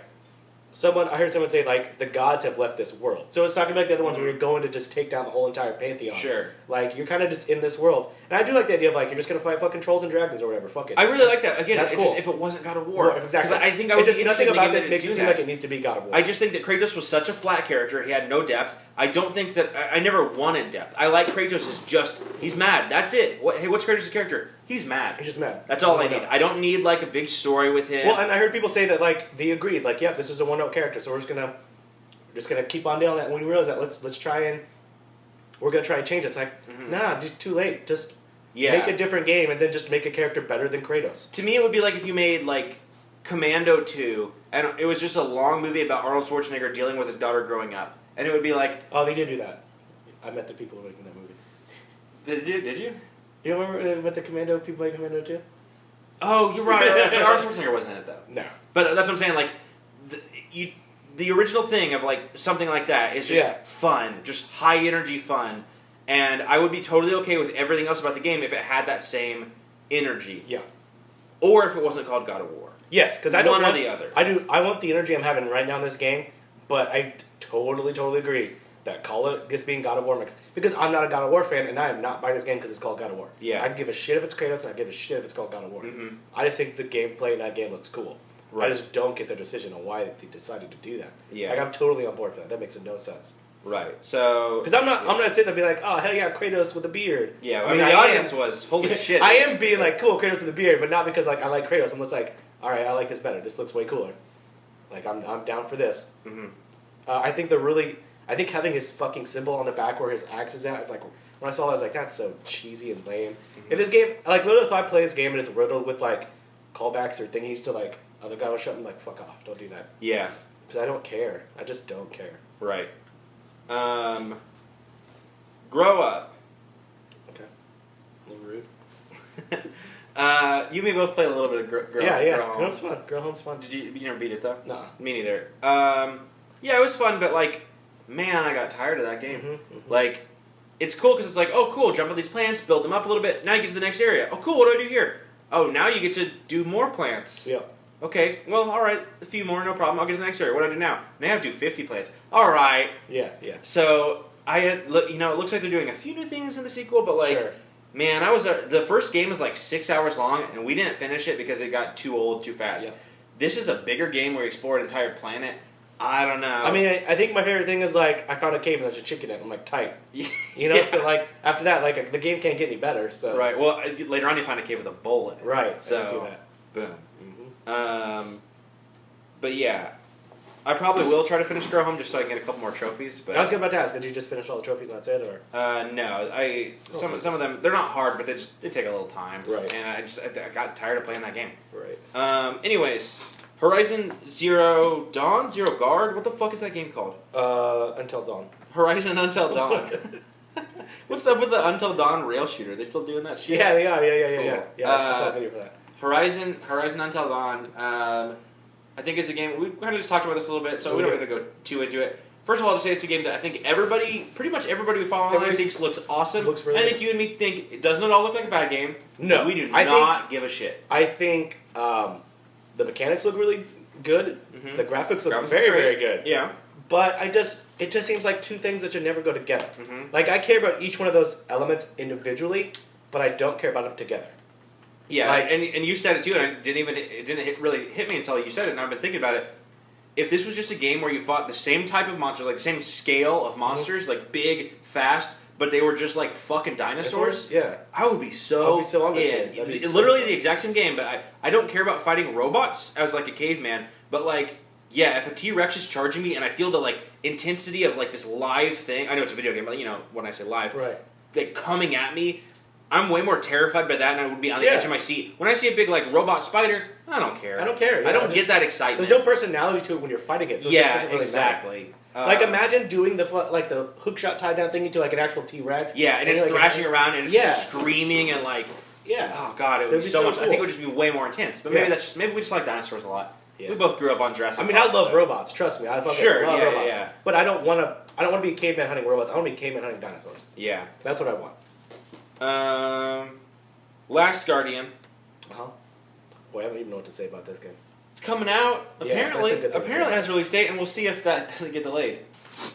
I heard someone say like the gods have left this world. So it's not gonna be like the other ones where you're going to just take down the whole entire pantheon. Sure. Like you're kind of just in this world, and I do like the idea of like you're just gonna fight fucking trolls and dragons or whatever. Fuck it. I really like that. Again, that's cool. Just, if it wasn't God of War, well, exactly. I think I would just nothing about this makes it seem like it needs to be God of War. I just think that Kratos was such a flat character. He had no depth. I don't think that I never wanted depth. I like Kratos as just he's mad. That's it. Hey, what's Kratos' character? He's mad. He's just mad. That's all I need. I don't need like a big story with him. Well, and I heard people say that like they agreed, like yeah, this is a one-note character, so we're just gonna keep on doing that. And when we realize that, let's try and we're gonna try and change it. It's like nah, just too late. Just make a different game and then just make a character better than Kratos. To me, it would be like if you made like Commando 2, and it was just a long movie about Arnold Schwarzenegger dealing with his daughter growing up, and it would be like, oh, they did do that. I met the people who were making that movie. Did you? You remember with the Commando people making Commando 2? Oh, you're right. But Arnold Schwarzenegger wasn't in it though. No. But that's what I'm saying. Like, the original thing of like something like that is just fun, just high energy fun, and I would be totally okay with everything else about the game if it had that same energy. Yeah. Or if it wasn't called God of War. Yes, because I don't one want or the other. I want the energy I'm having right now in this game, but I totally agree that call it this being God of War mix, because I'm not a God of War fan and I am not buying this game because it's called God of War. Yeah. I'd give a shit if it's Kratos and I'd give a shit if it's called God of War. I just think the gameplay in that game looks cool. Right. I just don't get the decision on why they decided to do that. Yeah. Like I'm totally on board for that. That makes no sense. Right. So because I'm not sitting there and be like, oh hell yeah, Kratos with a beard. Yeah. I mean the audience was holy shit. I am being like cool Kratos with a beard, but not because like I like Kratos. I'm just like, all right, I like this better. This looks way cooler. Like I'm down for this. I think having his fucking symbol on the back where his axe is at is like, when I saw that I was like, that's so cheesy and lame. If this game, like literally if I play this game and it's riddled with like callbacks or thingies to like other guy was shutting, like fuck off, don't do that. Yeah. Because I don't care. I just don't care. Right. Grow up. Okay. A little rude. You may both play a little bit of Grow Yeah. Grow Home. Grow Home's fun. Grow Home's fun. You never beat it though? No. Me neither. Yeah, it was fun, but like, man, I got tired of that game. Like, it's cool because it's like, oh cool, jump on these plants, build them up a little bit, now you get to the next area. Oh cool, what do I do here? Oh, now you get to do more plants. Yeah. Okay, well, alright, a few more, no problem, I'll get to the next area. What do I do now? Now I have to do 50 plants. Alright. Yeah. So, it looks like they're doing a few new things in the sequel, but like, man, the first game was like 6 hours long, and we didn't finish it because it got too old too fast. Yeah. This is a bigger game where you explore an entire planet. I don't know. I mean, I think my favorite thing is like I found a cave and there's a chicken in it. I'm like tight, you know. So like after that, like the game can't get any better. So right. Well, later on you find a cave with a bowl in it. Right. So I see that. Boom. But yeah, I probably will try to finish Grow Home just so I can get a couple more trophies. But I was about to ask, did you just finish all the trophies and that's it, or? No, some of them they're not hard, but they take a little time. Right. And I got tired of playing that game. Right. Anyways, Horizon Zero Dawn, Zero Guard. What the fuck is that game called? Until Dawn. Horizon Until Dawn. What's up with the Until Dawn rail shooter? They still doing that shit? Yeah, they are. Yeah. Cool. Yeah, I saw a video for that. Horizon Until Dawn. I think it's a game. We kind of just talked about this a little bit, so we don't need to go too into it. First of all, I'll just say it's a game that I think pretty much everybody who follows online thinks looks awesome. Looks really I think you and me think it doesn't at all look like a bad game. No, we do not give a shit. I think the mechanics look really good. Mm-hmm. The graphics look very good. Yeah. But it just seems like two things that should never go together. Mm-hmm. Like, I care about each one of those elements individually, but I don't care about them together. Yeah, like, and you said it too, and it didn't really hit me until you said it, and I've been thinking about it. If this was just a game where you fought the same type of monsters, like the same scale of monsters, mm-hmm. like big, fast, but they were just like fucking dinosaurs, yeah, I would be so on this in. Literally the exact same game, but I don't care about fighting robots as like a caveman, but like, yeah, if a T-Rex is charging me and I feel the like intensity of like this live thing, I know it's a video game, but you know when I say live, right, like coming at me, I'm way more terrified by that, and I would be on the edge of my seat. When I see a big like robot spider, I don't care. I don't care. Yeah, I don't get that excitement. There's no personality to it when you're fighting it. So it doesn't really exactly. Like imagine doing the hookshot tie down thing into like an actual T-Rex. Yeah, and it's like thrashing around and it's just screaming and like oh god, it would be so much. Cool. I think it would just be way more intense. But maybe we just like dinosaurs a lot. Yeah. We both grew up on Jurassic. I mean, I love robots. Trust me, I love robots. Yeah. But I don't want to be a caveman hunting robots. I want to be a caveman hunting dinosaurs. Yeah, that's what I want. Last Guardian. Boy, I don't even know what to say about this game. It's coming out. Apparently it has a release date, and we'll see if that doesn't get delayed.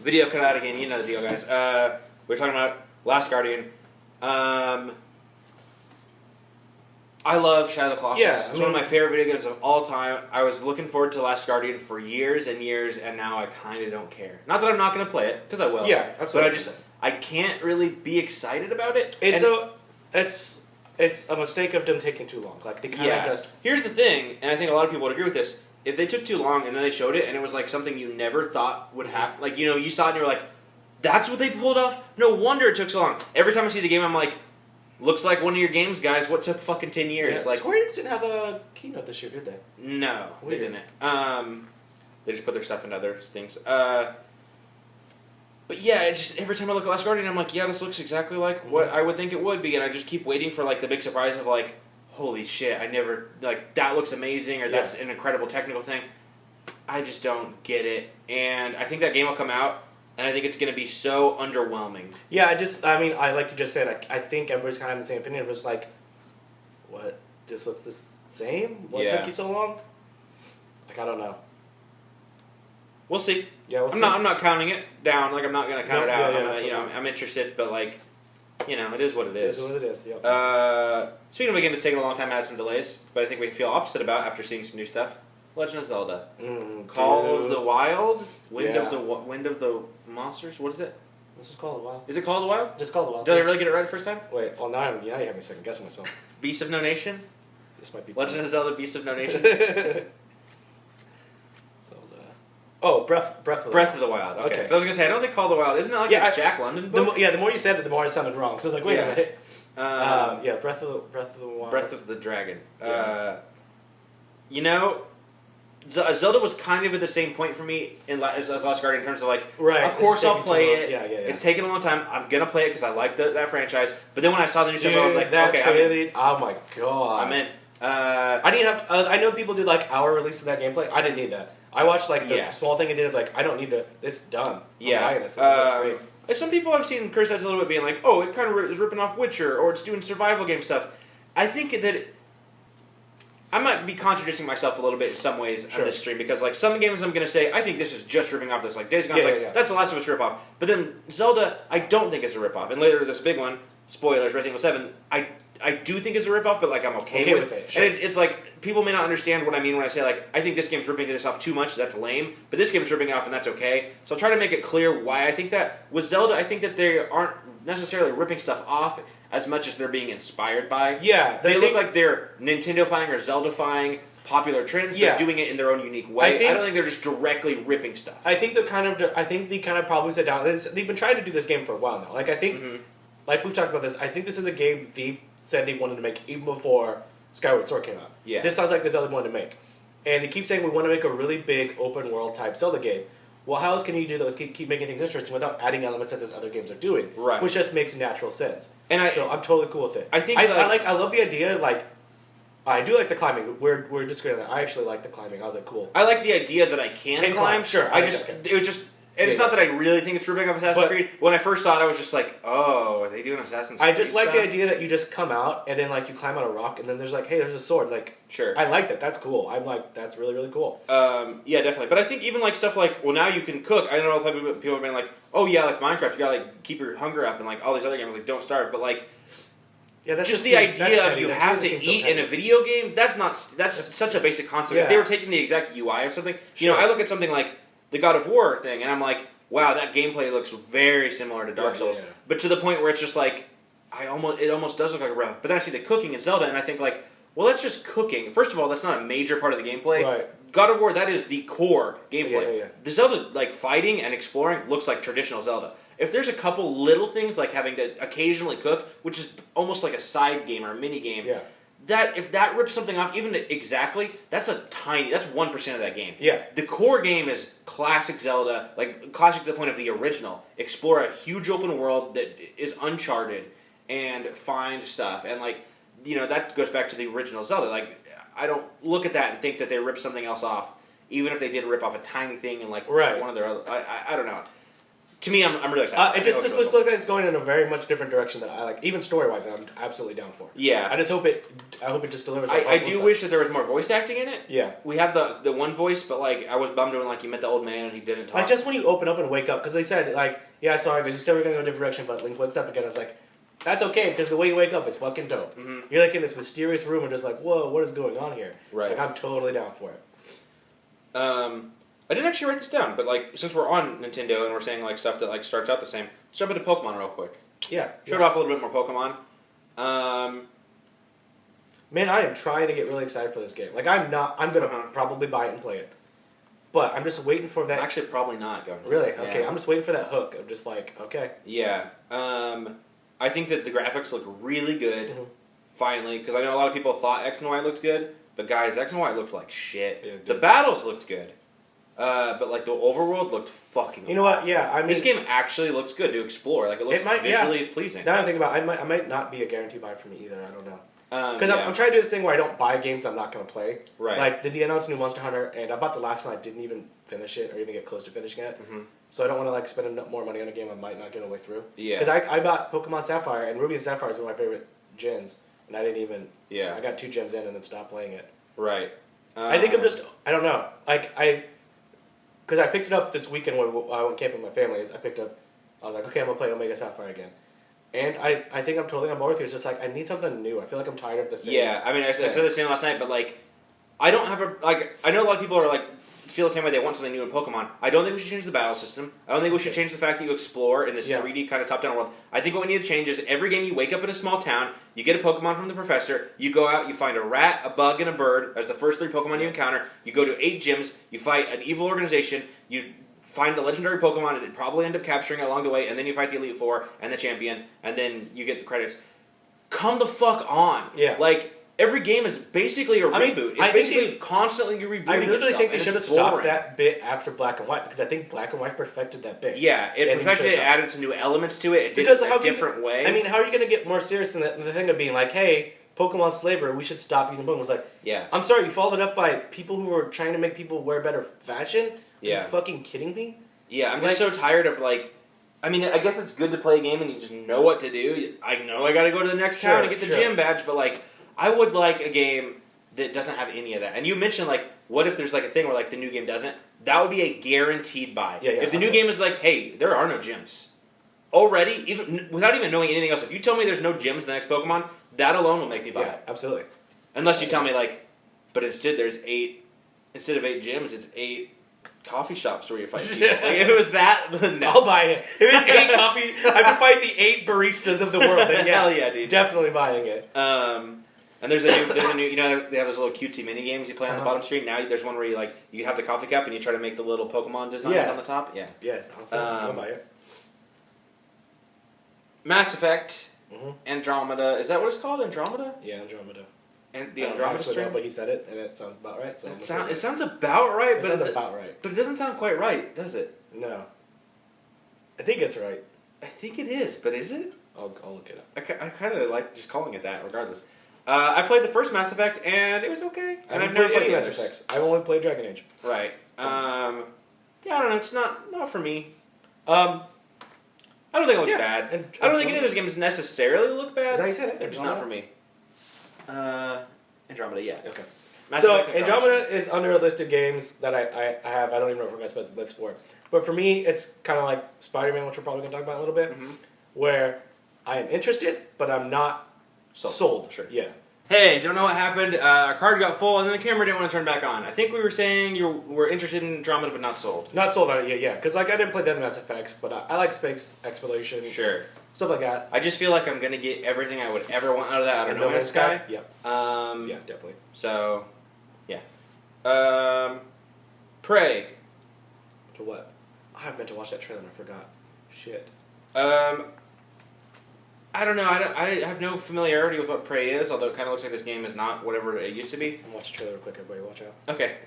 Video cut out again. You know the deal, guys. We're talking about Last Guardian. I love Shadow of the Colossus. Yeah, it's one of my favorite video games of all time. I was looking forward to Last Guardian for years and years, and now I kind of don't care. Not that I'm not going to play it, because I will. Yeah, absolutely. But I can't really be excited about it. It's a mistake of them taking too long. Like they kind of just. Here's the thing, and I think a lot of people would agree with this. If they took too long and then they showed it, and it was like something you never thought would happen, like you saw it and you were like, "That's what they pulled off." No wonder it took so long. Every time I see the game, I'm like, "Looks like one of your games, guys. What took fucking 10 years?" Yeah. Like Square Enix didn't have a keynote this year, did they? No, Weird. They didn't. They just put their stuff in other things. But yeah, every time I look at Last Guardian, I'm like, yeah, this looks exactly like what I would think it would be, and I just keep waiting for like the big surprise of like, holy shit, that looks amazing, or that's an incredible technical thing. I just don't get it, and I think that game will come out, and I think it's going to be so underwhelming. Yeah, I like you just said, I think everybody's kind of having the same opinion. It was like, what? This looks the same? What took you so long? Like, I don't know. We'll see. Yeah, we'll see. I'm not counting it down. Like I'm not going to count it out. I'm interested, but like, it is what it is. It is what it is. Yep. Speaking of a game that's taken a long time, had some delays, but I think we feel opposite about after seeing some new stuff. Legend of Zelda, Call of the Wild, Wind of the Monsters. What is it? This is Call of the Wild. Is it Call of the Wild? Just Call of the Wild. Did I really get it right the first time? Wait. Well, now you have me second guessing myself. Beasts of No Nation. This might be Legend of Zelda: Beasts of No Nation. Oh, Breath of the Wild. Okay. So I was gonna say I don't think Call of the Wild isn't that like a Jack London book? The more you said it, the more it sounded wrong. So I was like, wait a minute. Breath of the Wild. Breath of the Dragon. Yeah. Zelda was kind of at the same point for me as Last Guardian in terms of like, right. Of course I'll play it. Yeah. It's taken a long time. I'm gonna play it because I like that franchise. But then when I saw the new stuff, I was like, that okay, trailer, oh my god, I'm in. I didn't have. I know people did like our release of that gameplay. I didn't need that. I watched like the small thing it did. It's like I don't need to. This done. I'm buying this. This looks great. Some people I've seen criticize a little bit, being like, "Oh, it kind of is ripping off Witcher, or it's doing survival game stuff." I think that I might be contradicting myself a little bit in some ways on this stream because, like, some games I'm going to say I think this is just ripping off this. Like Days Gone's that's the Last of Us ripoff. But then Zelda, I don't think is a ripoff. And later this big one, spoilers, Resident Evil 7, I do think it's a ripoff, but like I'm okay with it. Sure. And it's like people may not understand what I mean when I say like I think this game's ripping this off too much. That's lame. But this game's ripping it off, and that's okay. So I'll try to make it clear why I think that. With Zelda, I think that they aren't necessarily ripping stuff off as much as they're being inspired by. Yeah, they look like they're Nintendo-fying or Zelda-fying. popular trends. Yeah. They're doing it in their own unique way. I don't think they're just directly ripping stuff. I think they kind of probably sat down. They've been trying to do this game for a while now. Like I think, like we've talked about this. I think this is a game they said they wanted to make even before Skyward Sword came out. Yeah. This sounds like the Zelda wanted to make, and they keep saying we want to make a really big open world type Zelda game. Well, how else can you do that? Keep making things interesting without adding elements that those other games are doing, right? Which just makes natural sense. And so I'm totally cool with it. I think I love the idea. Like, I do like the climbing. We're disagreeing on that. I actually like the climbing. I was like, cool. I like the idea that I can climb. Sure. It was just. And it's not that I really think it's ripping off Assassin's Creed. When I first saw it, I was just like, "Oh, are they doing Assassin's Creed?" I just like the idea that you just come out and then like you climb on a rock and then there's like, "Hey, there's a sword." Like, sure, I like that. That's cool. I'm like, that's really really cool. Yeah, definitely. But I think even like stuff like, well, now you can cook. I don't know if people have been like, "Oh yeah, like Minecraft, you gotta like keep your hunger up," and like all these other games like don't starve. But like, yeah, that's just the idea of you have to eat in a video game. That's such a basic concept. If they were taking the exact UI or something, you know, I look at something like the God of War thing, and I'm like, wow, that gameplay looks very similar to Dark Souls. Yeah. But to the point where it's just like, it almost does look like a ref. But then I see the cooking in Zelda, and I think like, well, that's just cooking. First of all, that's not a major part of the gameplay. Right. God of War, that is the core gameplay. Yeah. The Zelda, like fighting and exploring, looks like traditional Zelda. If there's a couple little things like having to occasionally cook, which is almost like a side game or a mini game, if that rips something off, even exactly, that's 1% of that game. Yeah. The core game is classic Zelda, like classic to the point of the original. Explore a huge open world that is uncharted and find stuff. And like, you know, that goes back to the original Zelda. Like, I don't look at that and think that they ripped something else off, even if they did rip off a tiny thing in like one of their other. I don't know. To me, I'm really excited. It just looks like it's going in a very much different direction that I like. Even story wise, I'm absolutely down for. Yeah, I hope it just delivers. I do wish that there was more voice acting in it. Yeah, we have the one voice, but like I was bummed when like you met the old man and he didn't talk. Like just when you open up and wake up, because they said like, yeah, sorry, because you said we're gonna go a different direction, but Link wakes up again. It's like, that's okay because the way you wake up is fucking dope. Mm-hmm. You're like in this mysterious room and just like, whoa, what is going on here? Right. Like I'm totally down for it. I didn't actually write this down, but like since we're on Nintendo and we're saying like stuff that like starts out the same, let's jump into Pokemon real quick. Yeah. Showed off a little bit more Pokemon. Man, I am trying to get really excited for this game. Like I'm gonna probably buy it and play it, but I'm just waiting for that. I'm actually probably not going to. Really? Okay. Yeah. I'm just waiting for that hook. I'm just like, okay. Yeah. I think that the graphics look really good. Mm-hmm. Finally, because I know a lot of people thought X and Y looked good, but guys, X and Y looked like shit. Yeah, the battles looked good. But like the overworld looked fucking. You know what? Yeah, I mean, this game actually looks good to explore. Like it looks visually pleasing. Now I'm thinking about, I might not be a guarantee buy for me either. I don't know. Because I'm trying to do this thing where I don't buy games I'm not going to play. Right. Like they announced new Monster Hunter, and I bought the last one. I didn't even finish it or even get close to finishing it. Mm-hmm. So I don't want to like spend more money on a game I might not get all the way through. Yeah. Because I bought Pokemon Sapphire, and Ruby and Sapphire is one of my favorite gens, and I didn't even. Yeah. I got 2 gems in and then stopped playing it. Right. I think I don't know. Like because I picked it up this weekend when I went camping with my family. I was like, okay, I'm going to play Omega Sapphire again. And I think I'm totally on board with you. It's just like, I need something new. I feel like I'm tired of the same. Yeah, I mean, I said the same last night, but like, I don't have I know a lot of people are like, feel the same way, they want something new in Pokemon. I don't think we should change the battle system. I don't think we should change the fact that you explore in this 3D kind of top-down world. I think what we need to change is every game you wake up in a small town, you get a Pokemon from the professor, you go out, you find a rat, a bug, and a bird as the first 3 Pokemon you encounter, you go to 8 gyms, you fight an evil organization, you find a legendary Pokemon, and it probably end up capturing it along the way, and then you fight the Elite Four and the champion, and then you get the credits. Come the fuck on. Yeah. Like, every game is basically a reboot. It's basically constantly rebooting. I literally think they should have stopped that bit after Black and White, because I think Black and White perfected that bit. Yeah, it perfected it, added some new elements to it, it did it a different way. I mean, how are you going to get more serious than the thing of being like, hey, Pokemon slavery, we should stop using Pokemon? It's like, yeah. I'm sorry, you followed it up by people who were trying to make people wear better fashion? Are you fucking kidding me? Yeah, I'm just so tired of like, I mean, I guess it's good to play a game and you just know what to do. I know I got to go to the next town to get the gym badge, but like, I would like a game that doesn't have any of that. And you mentioned like, what if there's like a thing where like the new game doesn't? That would be a guaranteed buy. Yeah, if the new game is like, hey, there are no gyms already, even without even knowing anything else, if you tell me there's no gyms in the next Pokemon, that alone will make me buy it. Absolutely. Unless you tell me like, but instead of 8 gyms, it's 8 coffee shops where you fight people. Like, if it was that, then no. I'll buy it. If it's 8 coffee, I have to fight the 8 baristas of the world. Then yeah, hell yeah, dude. Definitely buying it. And And there's a new, you know, they have those little cutesy mini games you play on the bottom screen. Now there's one where you have the coffee cup and you try to make the little Pokemon designs on the top. Yeah. Yeah. I'll buy it. Mass Effect, Andromeda. Is that what it's called? Andromeda? Yeah, Andromeda. And the Andromeda stream? But he said it, and it sounds about right. So it sounds about right, but it doesn't sound quite right, does it? No. I think it's right. I think it is, but is it? I'll look it up. I kind of like just calling it that, regardless. I played the first Mass Effect, and it was okay. And I've never played any Mass Effects. I've only played Dragon Age. Right. Yeah, I don't know. It's not for me. I don't think it looks bad. I don't think any of those games necessarily look bad. Is that how you said it? They're just not for me. Andromeda, yeah. Okay. Mass so Effect Andromeda is under a list of games that I have. I don't even know if we're going to specify the list for it. But for me, it's kind of like Spider-Man, which we're probably going to talk about in a little bit, where I am interested, but I'm not sold. Sure. Yeah. Hey, don't know what happened. Our card got full, and then the camera didn't want to turn back on. I think we were saying you were interested in Andromeda, but not sold. Not sold on it, yeah. Because like I didn't play the Mass Effects, but I like space exploration. Sure. Stuff like that. I just feel like I'm going to get everything I would ever want out of that out of No Man's Sky. Yeah. Yeah, definitely. So, yeah. Prey. To what? I meant to watch that trailer and I forgot. Shit. I don't know. I have no familiarity with what Prey is, although it kind of looks like this game is not whatever it used to be. I'll watch the trailer real quick, everybody. Watch out. Okay.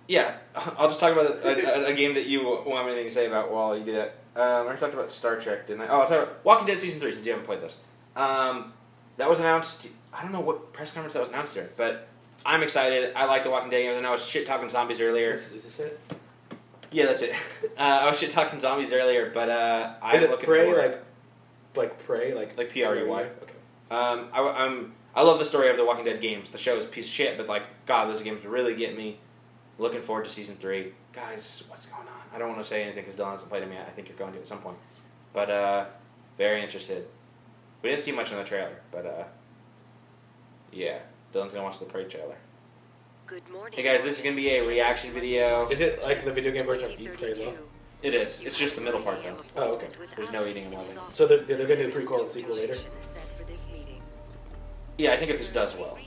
Yeah. I'll just talk about a game that you won't have anything to say about while you do that. I already talked about Star Trek, didn't I? Oh, I'll talk about Walking Dead Season 3, since you haven't played this. That was announced... I don't know what press conference that was announced during, but I'm excited. I like the Walking Dead games. I know I was shit-talking zombies earlier. Is this it? Yeah, that's it. I was shit-talking zombies earlier, but I'm looking Prey, for it. Like Prey? Like P-R-E-Y. Okay. I love the story of the Walking Dead games. The show is a piece of shit, but like, God, those games really get me. Looking forward to Season 3. Guys, what's going on? I don't want to say anything because Dylan hasn't played them yet. I think you're going to at some point. But, very interested. We didn't see much in the trailer, but, yeah. Dylan's going to watch the Prey trailer. Good morning. Hey guys, this is going to be a reaction video. Is it like the video game version of Eat, Pray, Love? It is. It's just the middle part, though. Oh, okay. There's no eating and loving. So they're going to do the prequel and sequel later? Yeah, I think if this does well.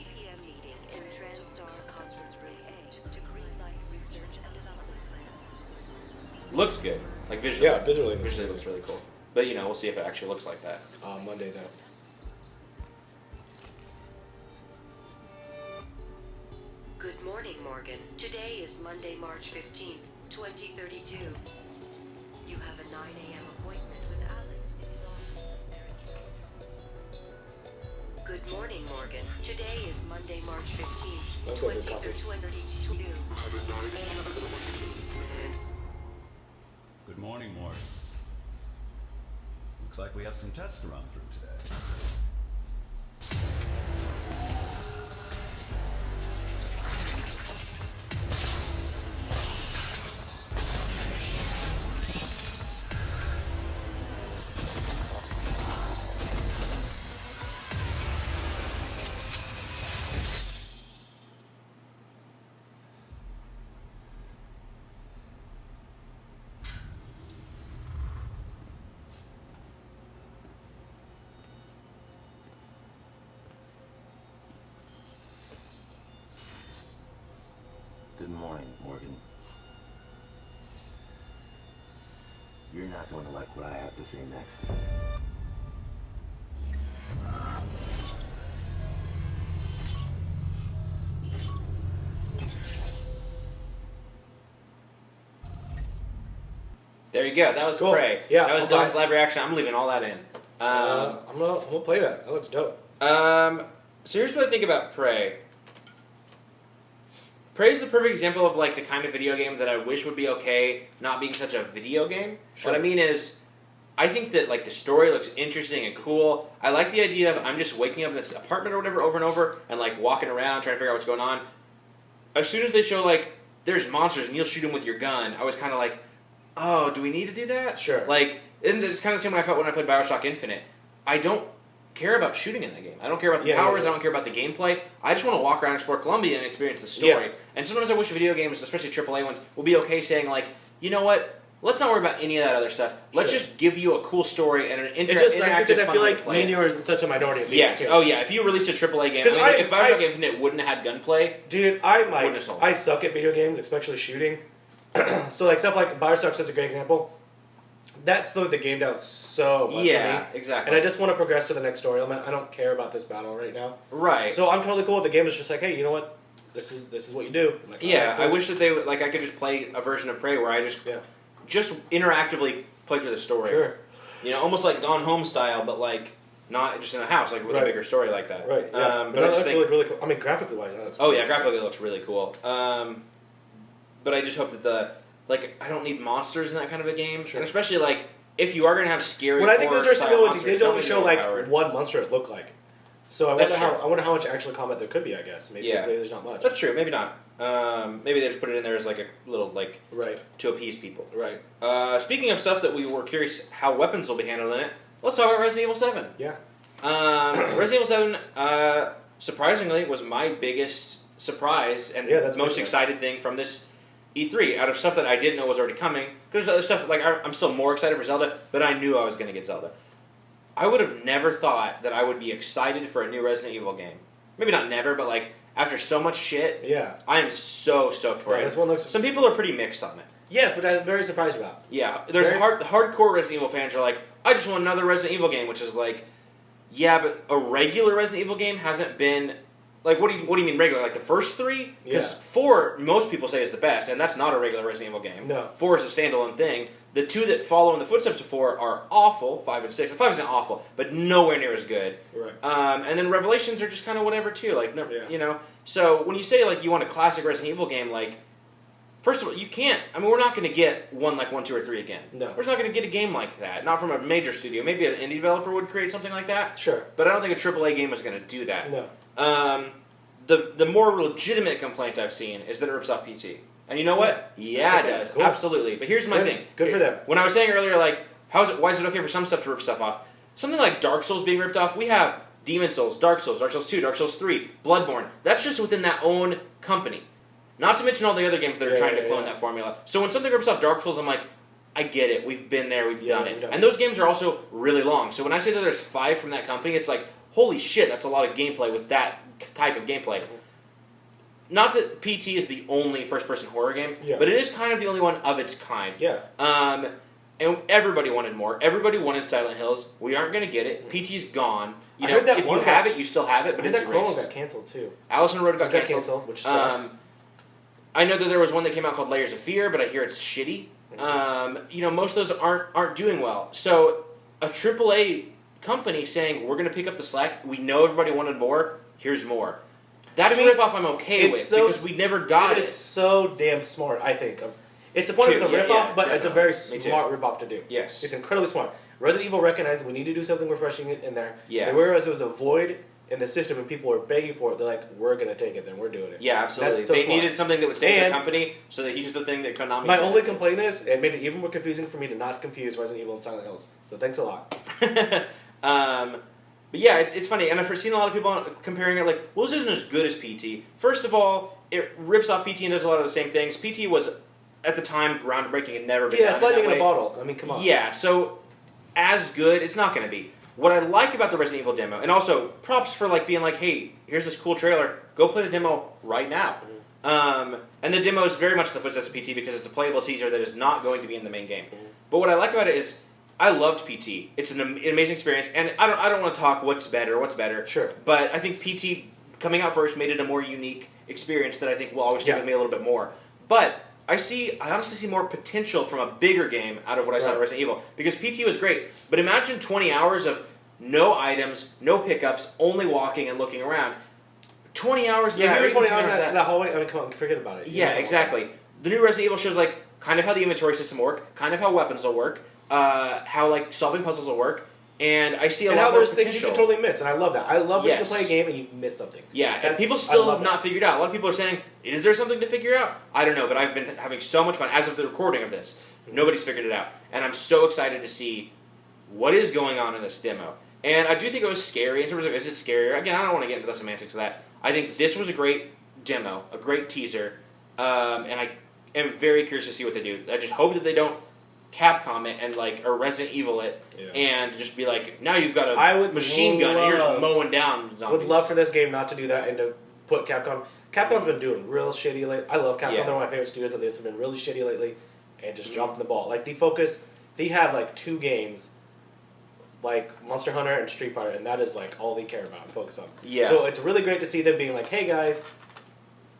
Looks good. Like visually. Yeah, visually. Visually looks really cool. But, you know, we'll see if it actually looks like that. Monday, though. Good morning, Morgan. Today is Monday, March 15th, 2032. You have a 9 a.m. appointment with Alex in his office. Good morning, Morgan. Today is Monday, March 15th, 2032. Good morning, Morgan. Looks like we have some tests to run through today. Good morning, Morgan. You're not going to like what I have to say next. There you go. That was Cool. Prey. Yeah, that was I'll Dylan's live reaction. I'm leaving all that in. I'm gonna play that. That looks dope. So here's what I think about Prey. Prey is the perfect example of like the kind of video game that I wish would be okay, not being such a video game. Sure. What I mean is, I think that like the story looks interesting and cool. I like the idea of I'm just waking up in this apartment or whatever over and over and like walking around trying to figure out what's going on. As soon as they show like there's monsters and you'll shoot them with your gun, I was kind of like, oh, do we need to do that? Sure. Like, and it's kind of the same way I felt when I played Bioshock Infinite. I don't care about shooting in that game. I don't care about the powers. I don't care about the gameplay. I just want to walk around and explore Columbia and experience the story. Yeah. And sometimes I wish video games, especially AAA ones, will be okay saying like, you know what? let's not worry about any of that other stuff. Let's Sure. just give you a cool story and an It just sucks interactive because I fun feel way to like play me and it. you are in such a minority of people. Yes. too. Oh yeah. If you released a AAA game, 'Cause if Bioshock Infinite wouldn't have had gunplay, Dude, Wouldn't have sold. I suck at video games, especially shooting. So like stuff like Bioshock's such a great example. That slowed the game down so much for yeah, me. exactly. And I just want to progress to the next story element. I don't care about this battle right now. right. So I'm totally cool with the game. It's just like, hey, you know what? This is what you do. I'm like, Yeah, alright, I cool. wish that they would, like I could just play a version of Prey where I Yeah, just interactively play through the story. sure. You know, almost like Gone Home style, but like not just in a house, like with a Right. bigger story like that. Right. Yeah. But I just that's think, really cool. I mean, graphically wise, that's oh really yeah, cool. graphically it looks really cool. But I just hope that I don't need monsters in that kind of a game, Sure. and especially like if you are gonna have scary. What I think is horror interesting style though is he monsters, did don't only be show really like overpowered. one monster it looked like. So I That's wonder true. how much actual combat there could be. I guess maybe, Yeah. maybe there's not much. That's true. Maybe not. Maybe they just put it in there as like a little like Right. to appease people. Right. Speaking of stuff that we were curious how weapons will be handled in it, let's talk about Resident Evil 7. Yeah. Resident Evil 7, surprisingly, was my biggest surprise and Yeah, that's most good. excited thing from this E3. Out of stuff that I didn't know was already coming, because there's other stuff like I'm still more excited for Zelda, but I knew I was going to get Zelda. I would have never thought that I would be excited for a new Resident Evil game. Maybe not never, but like after so much shit, Yeah. I am so stoked for Yeah, it. this one looks. Some people are pretty mixed on it. Yes, but I'm very surprised about. Yeah, there's Very- hardcore Resident Evil fans are like, I just want another Resident Evil game, which is like, yeah, but a regular Resident Evil game hasn't been like, what do you mean regular? Like the first three? Because Yeah. 4, most people say is the best, and that's not a regular Resident Evil game. No. 4 is a standalone thing. The 2 that follow in the footsteps of 4 are awful, 5 and 6. 5 isn't awful, but nowhere near as good. Right. And then Revelations are just kind of whatever too, like no, Yeah. you know. So when you say like you want a classic Resident Evil game, like first of all, you can't. I mean, we're not going to get one like 1, 2, or 3 again. No. We're just not going to get a game like that. Not from a major studio. Maybe an indie developer would create something like that. Sure. But I don't think a AAA game is going to do that. No. The more legitimate complaint I've seen is that it rips off PT. And you know what? Yeah, okay. it does. Cool. Absolutely. But here's my Good. thing. Good for them. When I was saying earlier, like, why is it okay for some stuff to rip stuff off? Something like Dark Souls being ripped off, we have Demon Souls, Dark Souls 2, Dark Souls 3, Bloodborne. That's just within that own company. Not to mention all the other games that are Yeah, trying to yeah, clone yeah. that formula. So when something rips off Dark Souls, I'm like, I get it. We've been there. We've Yeah, done we've it. done And it. those games are also really long. So when I say that there's 5 from that company, it's like, holy shit, that's a lot of gameplay with that type of gameplay. Not that PT is the only first-person horror game, Yeah. but it is kind of the only one of its kind. Yeah. And everybody wanted more. Everybody wanted Silent Hills. We aren't going to get it. PT's gone. You I know, heard that if you one have got- it, you still have it, but I heard it's that clone erased. got canceled too. Alice in the Road got Got canceled. canceled, which sucks. I know that there was one that came out called Layers of Fear, but I hear it's shitty. You know, most of those aren't doing well. So a AAA company saying we're going to pick up the slack. We know everybody wanted more. Here's more. That's To a me, ripoff I'm okay it's with so because we never got It it. is so damn smart. I think it's the point Too, of the yeah, ripoff, yeah, but it's a very definitely. Me too. smart ripoff to do. Yes. It's incredibly smart. Resident Evil recognized that we need to do something refreshing in there. Yeah. And whereas it was a void in the system and people were begging for it, they're like, "We're gonna take it, then we're doing it." Yeah, absolutely. That's so They smart. needed something that would save their And- company, so they used the thing that Konami. My did. only complaint is it made it even more confusing for me to not confuse Resident Evil and Silent Hills. So thanks a lot. But yeah, it's funny, and I've seen a lot of people comparing it like, well, this isn't as good as PT. First of all, it rips off PT and does a lot of the same things. PT was, at the time, groundbreaking and never been Yeah, done it's lightning in in that a way. bottle. I mean, come on. Yeah, so as good, it's not going to be. What I like about the Resident Evil demo, and also props for like being like, hey, here's this cool trailer, go play the demo right now. And the demo is very much in the footsteps of PT because it's a playable teaser that is not going to be in the main game. But what I like about it is, I loved PT. It's an amazing experience, and I don't want to talk what's better. Sure. But I think PT coming out first made it a more unique experience that I think will always stick Yeah. with me a little bit more. But I honestly see more potential from a bigger game out of what I saw in Right. Resident Evil. Because PT was great, but imagine 20 hours of no items, no pickups, only walking and looking around. 20 hours Yeah, there. if you were even 20 hours 10 in that hallway, I mean, come on, forget about it. You Yeah, know. exactly. The new Resident Evil shows like kind of how the inventory system work, kind of how weapons will work, how like solving puzzles will work, and I see a And lot how more there's potential. things you can totally miss, and I love that. I love when you Yes. can play a game and you miss something. Yeah, and That's- people I still love have not figured out. A lot of people are saying, is there something to figure out? I don't know, but I've been having so much fun. As of the recording of this, nobody's figured it out. And I'm so excited to see what is going on in this demo. And I do think it was scary in terms of, is it scarier? Again, I don't want to get into the semantics of that. I think this was a great demo, a great teaser, and I am very curious to see what they do. I just hope that they don't Capcom it and like or Resident Evil it and just be like, now you've got I would a machine gun and you're just mowing down zombies. Would love for this game not to do that and to put Capcom. Capcom's been doing real shitty lately. I love Capcom; they're one of my favorite studios, and they've been really shitty lately and just dropping the ball. Like they have like 2 games, like Monster Hunter and Street Fighter, and that is like all they care about and focus on. Yeah. So it's really great to see them being like, hey guys.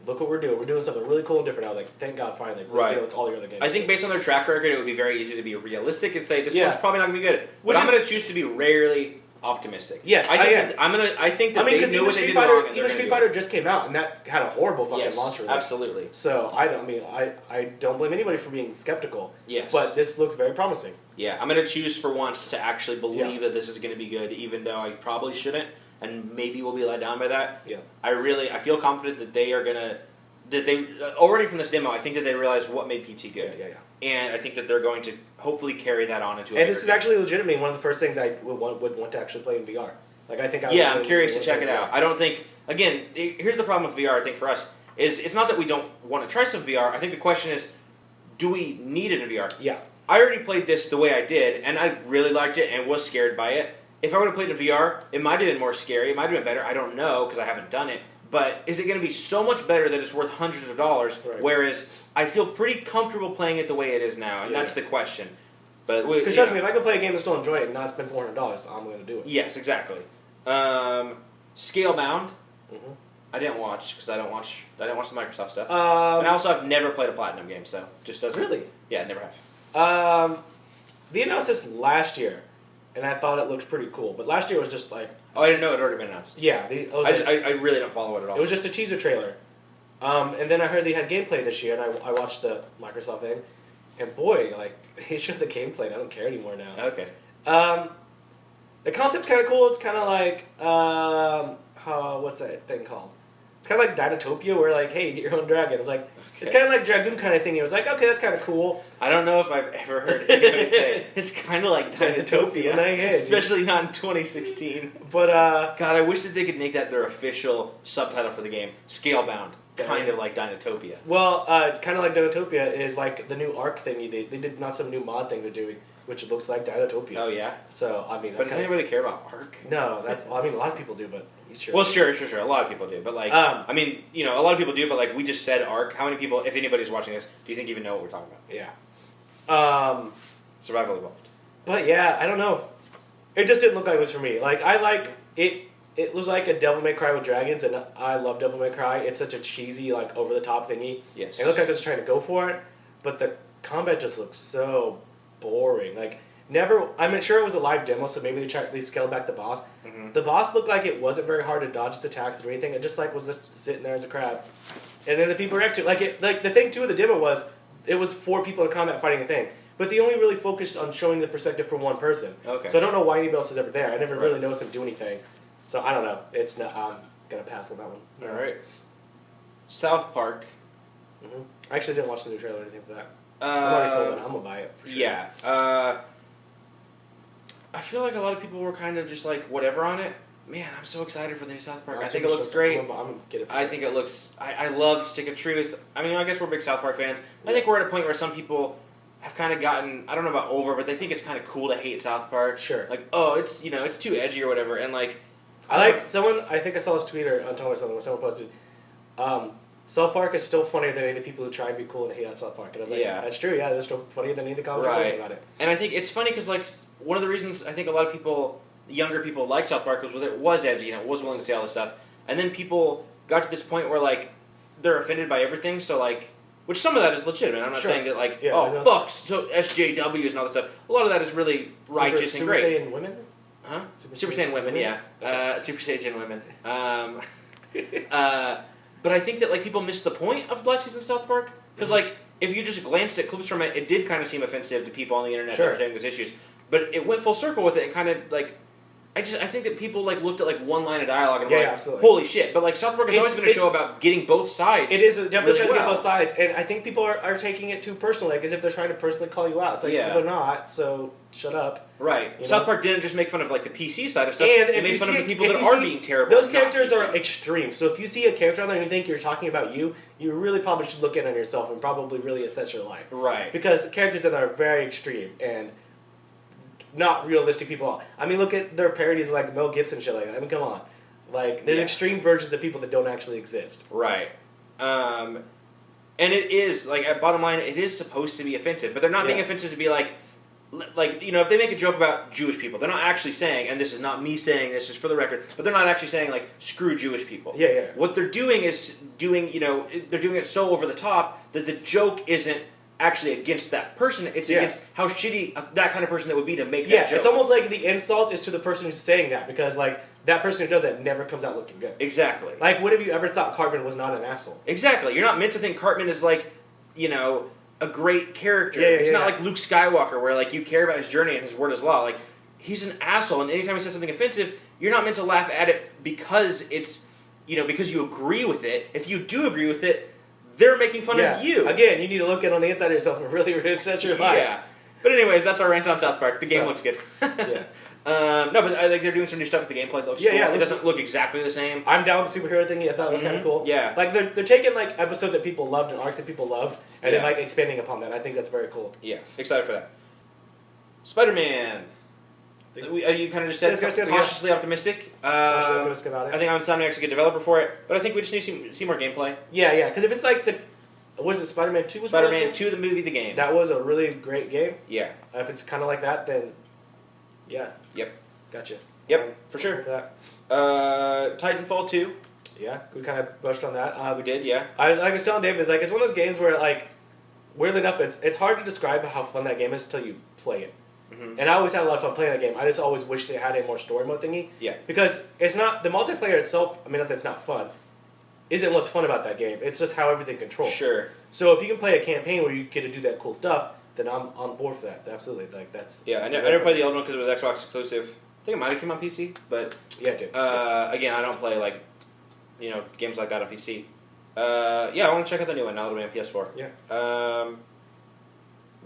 Look what we're doing. We're doing something really cool and different now. Like, thank God, finally. Let's deal with all your other games. I think based on their track record, it would be very easy to be realistic and say this one's probably not going to be good. But I'm going to choose to be rarely optimistic. Yes, I think that they knew what they did wrong. Even Street Fighter just came out, and that had a horrible fucking launch release. Absolutely. So I don't blame anybody for being skeptical. Yes. But this looks very promising. Yeah, I'm going to choose for once to actually believe that this is going to be good, even though I probably shouldn't, and maybe we'll be let down by that. Yeah. I feel confident that they are going to. That they already from this demo, I think that they realized what made PT good. Yeah. And I think that they're going to hopefully carry that on into. And this is actually legitimately one of the first things I would want to actually play in VR. Like I think. I'm curious to check it out. I don't think. Again, here's the problem with VR. I think for us is it's not that we don't want to try some VR. I think the question is, do we need it in VR? Yeah. I already played this the way I did, and I really liked it and was scared by it. If I would have played in VR, it might have been more scary. It might have been better. I don't know because I haven't done it. But is it going to be so much better that it's worth hundreds of dollars? Right. Whereas I feel pretty comfortable playing it the way it is now, and that's the question. But because trust me, if I can play a game and still enjoy it and not spend $400, I'm going to do it. Yes, exactly. Scalebound. Mm-hmm. I didn't watch because I didn't watch the Microsoft stuff. And I also have never played a Platinum game, so just doesn't. Really? Yeah, never have. They announced this last year, and I thought it looked pretty cool. But last year was just like. Oh, I didn't know it had already been announced. Yeah. I really don't follow it at all. It was just a teaser trailer. And then I heard they had gameplay this year, and I watched the Microsoft thing. And boy, like, they showed the gameplay, and I don't care anymore now. Okay. The concept's kind of cool. It's kind of like, what's that thing called? It's kind of like Dinotopia, where like, hey, you get your own dragon. It's like, it's kind of like Dragoon kind of thing. It was like, okay, that's kind of cool. I don't know if I've ever heard anybody say it's kind of like Dinotopia, especially not in 2016. But God, I wish that they could make that their official subtitle for the game. Scalebound, kind of like Dinotopia. Well, kind of like Dinotopia is like the new Ark thing. They did not some new mod thing they're doing, which looks like Dinotopia. Oh yeah. So I mean, but does anybody care about Ark? No, that's. Well, I mean, a lot of people do, but. Sure. Well, sure. A lot of people do, but like, I mean, a lot of people do, but like, we just said Ark. How many people, if anybody's watching this, do you think even know what we're talking about? Yeah. Survival Evolved. But yeah, I don't know. It just didn't look like it was for me. Like, I like it. It was like a Devil May Cry with dragons, and I love Devil May Cry. It's such a cheesy, like over the top thingy. Yes. It looked like I was trying to go for it, but the combat just looked so boring. Like. I'm sure it was a live demo, so maybe they scaled back the boss. Mm-hmm. The boss looked like it wasn't very hard to dodge its attacks or anything. It just like was just sitting there as a crab. And then the people react to it. Like the thing too of the demo was it was 4 people in combat fighting a thing. But they only really focused on showing the perspective from one person. Okay. So I don't know why anybody else was ever there. I never really noticed him do anything. So I don't know. It's not. I'm gonna pass on that one. All right. South Park. Mm-hmm. I actually didn't watch the new trailer or anything for that. I'm already sold on it. I'm gonna buy it for sure. Yeah. I feel like a lot of people were kind of just like whatever on it. Man, I'm so excited for the new South Park. I think it looks great. I'm gonna get it. I think it looks. I love Stick of Truth. I mean, I guess we're big South Park fans. I think we're at a point where some people have kind of gotten. I don't know about over, but they think it's kind of cool to hate South Park. Sure. Like, oh, it's it's too edgy or whatever, and like. Someone. I think I saw this tweet on Tumblr or something where someone posted. South Park is still funnier than any of the people who try and be cool and hate on South Park. And I was like, that's true. Yeah, they're still funnier than any of the conversations about it. And I think it's funny because like one of the reasons I think a lot of people, younger people, like South Park was that it was edgy and it was willing to say all this stuff. And then people got to this point where like they're offended by everything. So like, which some of that is legitimate. I'm not saying that like fuck so SJWs and all this stuff. A lot of that is really righteous and great. Super Saiyan women. Huh? Super Saiyan women. Yeah. Super Saiyan women. But I think that like people missed the point of the last season of South Park because like if you just glanced at clips from it, it did kind of seem offensive to people on the internet that were saying those issues. But it went full circle with it and kind of like I think that people like looked at like one line of dialogue and Yeah, were yeah, like, absolutely. holy shit. But like South Park has always been a show about getting both sides. It is definitely really trying to get well. both sides, and I think people are taking it too personally, like as if they're trying to personally call you out. It's like, Yeah. well, they're not, so shut up. Right. You South know? Park didn't just make fun of like the PC side of stuff. And they if made you fun of see the people if that you are see- being terrible. Those and not characters PC. are extreme. So if you see a character on there and you think you're talking about you really probably should look in on yourself and probably really assess your life. Right. Because the characters in there are very extreme and not realistic people. I mean, look at their parodies of like Mel Gibson shit like that. I mean, come on. Like, they're Yeah. extreme versions of people that don't actually exist. Right. And it is, like, at bottom line, it is supposed to be offensive. But they're not being Yeah. offensive to be like, you know, if they make a joke about Jewish people, they're not actually saying, and this is not me saying this, just for the record, but they're not actually saying, like, screw Jewish people. Yeah, yeah. What they're doing is you know, they're doing it so over the top that the joke isn't actually against that person. It's Yeah. against how shitty that kind of person that would be to make Yeah, that joke. it's almost like the insult is to the person who's saying that because, like, that person who does that never comes out looking good. Exactly. Like, what have you ever thought Cartman was not an asshole? Exactly. You're not meant to think Cartman is like, you know, a great character. Yeah, yeah, it's yeah, not yeah. like Luke Skywalker where like you care about his journey and his word is law. Like he's an asshole, and anytime he says something offensive, you're not meant to laugh at it because it's, you know, because you agree with it. If you do agree with it, they're making fun of you. Again, you need to look at on the inside of yourself and really reassess your life. Yeah. But anyways, that's our rant on South Park. The game So, looks good. Yeah. No, but I think they're doing some new stuff with the gameplay. That looks Yeah, cool. yeah, It looks- doesn't look exactly the same. I'm down with the superhero thing. I thought it was kind of cool. Yeah. Like, they're taking, like, episodes that people loved and arcs that people loved and then, Yeah. like, expanding upon that. I think that's very cool. Yeah, excited for that. Spider-Man. You kind of just said Yeah, it's good, cautiously optimistic. Cautiously optimistic about it. I think Insomniac's a good developer for it, but I think we just need to see more gameplay. Yeah, because if it's like the... What is it, Spider-Man 2 was the Spider-Man last 2, the movie, the game. game? That was a really great game. Yeah. If it's kind of like that, then... Yeah. Yep. Gotcha. Yep, for sure. For that. Titanfall 2. Yeah, we kind of brushed on that. We did, yeah. Like I was telling David, like it's one of those games where, like, weirdly enough, it's hard to describe how fun that game is until you play it. Mm-hmm. And I always had a lot of fun playing that game. I just always wished it had a more story mode thingy. Yeah. Because it's not the multiplayer itself. I mean, not that it's not fun. Isn't what's fun about that game. It's just how everything controls. Sure. So if you can play a campaign where you get to do that cool stuff, then I'm on board for that. Absolutely. Like that's. Yeah, I that's never played the old one because it was Xbox exclusive. I think it might have come on PC, but Yeah, it did. again, I don't play like, you know, games like that on PC. Yeah, I want to check out the new one now that I'm on PS4. Yeah.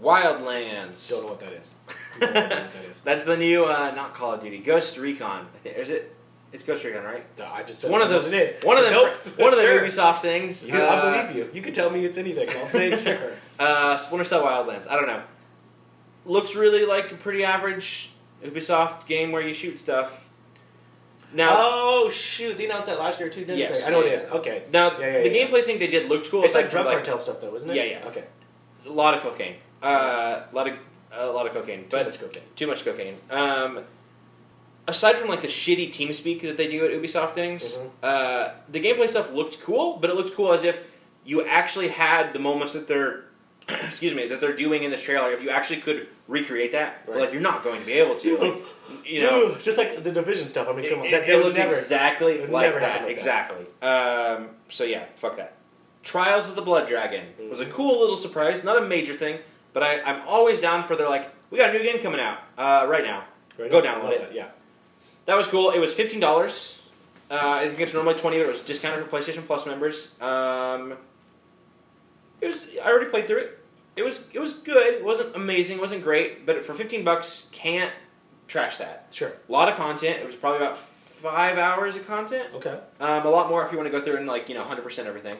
Wildlands. Don't know what that is. Don't know what that is. That's the new, not Call of Duty, Ghost Recon. I think, is it? It's Ghost Recon, right? I just One of those. It is. One of So them. nope. One of the Sure. Ubisoft things. I believe you. You can tell me it's anything. I'll say sure. Splinter Cell Wildlands. I don't know. Looks really like a pretty average Ubisoft game where you shoot stuff. Now, Oh shoot! They announced that last year too, didn't Yes, they? I know yeah, it is. yeah. Okay. now Yeah, the gameplay thing they did looked cool. It's aside like from, drug cartel stuff, though, isn't it? Yeah, yeah. Okay. a lot of cocaine. A lot of cocaine. Too But much cocaine. Too much cocaine. Aside from like the shitty TeamSpeak that they do at Ubisoft things, Mm-hmm. the gameplay stuff looked cool, but it looked cool as if you actually had the moments that they're, excuse me, that they're doing in this trailer. If you actually could recreate that, but Right. like you're not going to be able to. Like, you know, just like the Division stuff. I mean, come on. it would looked never. exactly it would like never happen that. like Exactly. So yeah, fuck that. Trials of the Blood Dragon was a cool little surprise. Not a major thing, but I'm always down for their like, we got a new game coming out right now. Right? Go download it. Yeah. That was cool. It was $15. I think it's normally $20, but it was discounted for PlayStation Plus members. It was. I already played through it. It was good. It wasn't amazing. It wasn't great, but for $15, can't trash that. Sure. A lot of content. It was probably about 5 hours of content. Okay. A lot more if you want to go through and 100% everything.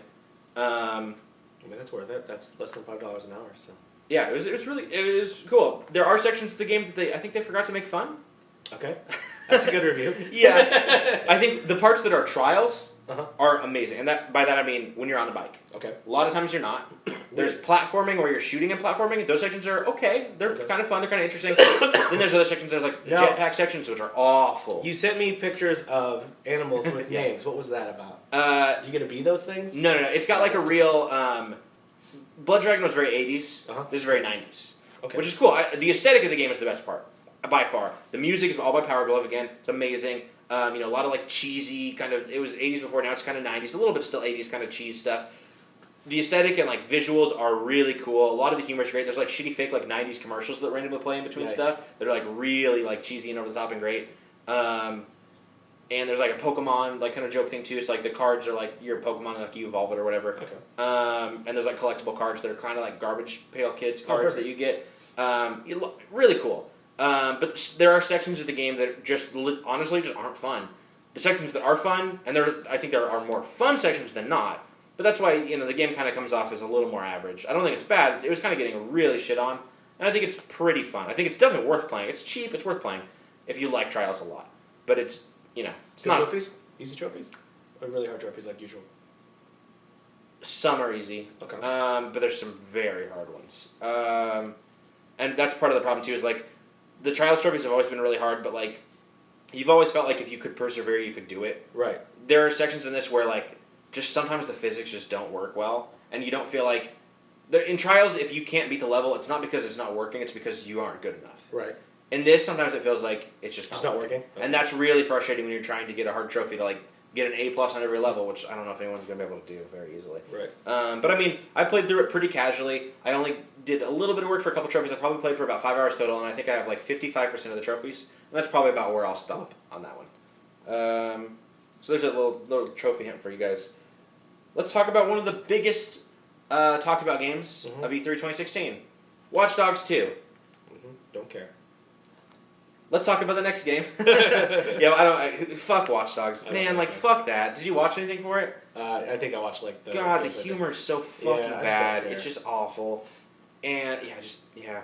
I mean, that's worth it. That's less than $5 an hour. So. Yeah, it was cool. There are sections of the game that I think they forgot to make fun. Okay. That's a good review. Yeah, I think the parts that are trials Uh-huh. are amazing, and by that I mean when you're on the bike. Okay. A lot of times you're not. There's platforming where you're shooting and platforming. Those sections are okay. They're kind of fun. They're kind of interesting. Then there's other sections. There's like Now- jetpack sections, which are awful. You sent me pictures of animals with names. What was that about? Did you get to be those things? No. It's got like a real. Blood Dragon was very 80s. Uh-huh. This is very 90s. Okay. Which is cool. The aesthetic of the game is the best part, by far. The music is all by Power Glove again. It's amazing. A lot of like cheesy kind of. It was 80s before. Now it's kind of 90s. A little bit still 80s kind of cheese stuff. The aesthetic and like visuals are really cool. A lot of the humor is great. There's like shitty fake like 90s commercials that randomly play in between Nice. stuff that are like really like cheesy and over the top and great. And there's like a Pokemon like kind of joke thing too. It's like the cards are like your Pokemon, like you evolve it or whatever. Okay. And there's like collectible cards that are kind of like garbage pail kids cards that you get. Really cool. But there are sections of the game that just honestly just aren't fun. The sections that are fun, and I think there are more fun sections than not. But that's why the game kind of comes off as a little more average. I don't think it's bad. It was kind of getting really shit on, and I think it's pretty fun. I think it's definitely worth playing. It's cheap. It's worth playing if you like Trials a lot. But it's it's Good not trophies, easy trophies, or really hard trophies like usual. Some are easy, Okay. but there's some very hard ones. And that's part of the problem too. Is like the Trials trophies have always been really hard, but like you've always felt like if you could persevere, you could do it. Right. There are sections in this where like just sometimes the physics just don't work well, and you don't feel like in Trials if you can't beat the level, it's not because it's not working; it's because you aren't good enough. Right. In this, sometimes it feels like it's just not working. Okay. And that's really frustrating when you're trying to get a hard trophy to like get an A+ on every level, which I don't know if anyone's going to be able to do very easily. Right. But I mean, I played through it pretty casually. I only did a little bit of work for a couple trophies. I probably played for about 5 hours total, and I think I have like 55% of the trophies. And that's probably about where I'll stop on that one. So there's a little trophy hint for you guys. Let's talk about one of the biggest talked about games of E3 2016. Watch Dogs 2. Don't care. Let's talk about the next game. Yeah, fuck Watch Dogs. Man, like, fuck that. Did you watch anything for it? I think I watched like the... God, the humor is so fucking I bad. just don't care. It's just awful. And, yeah.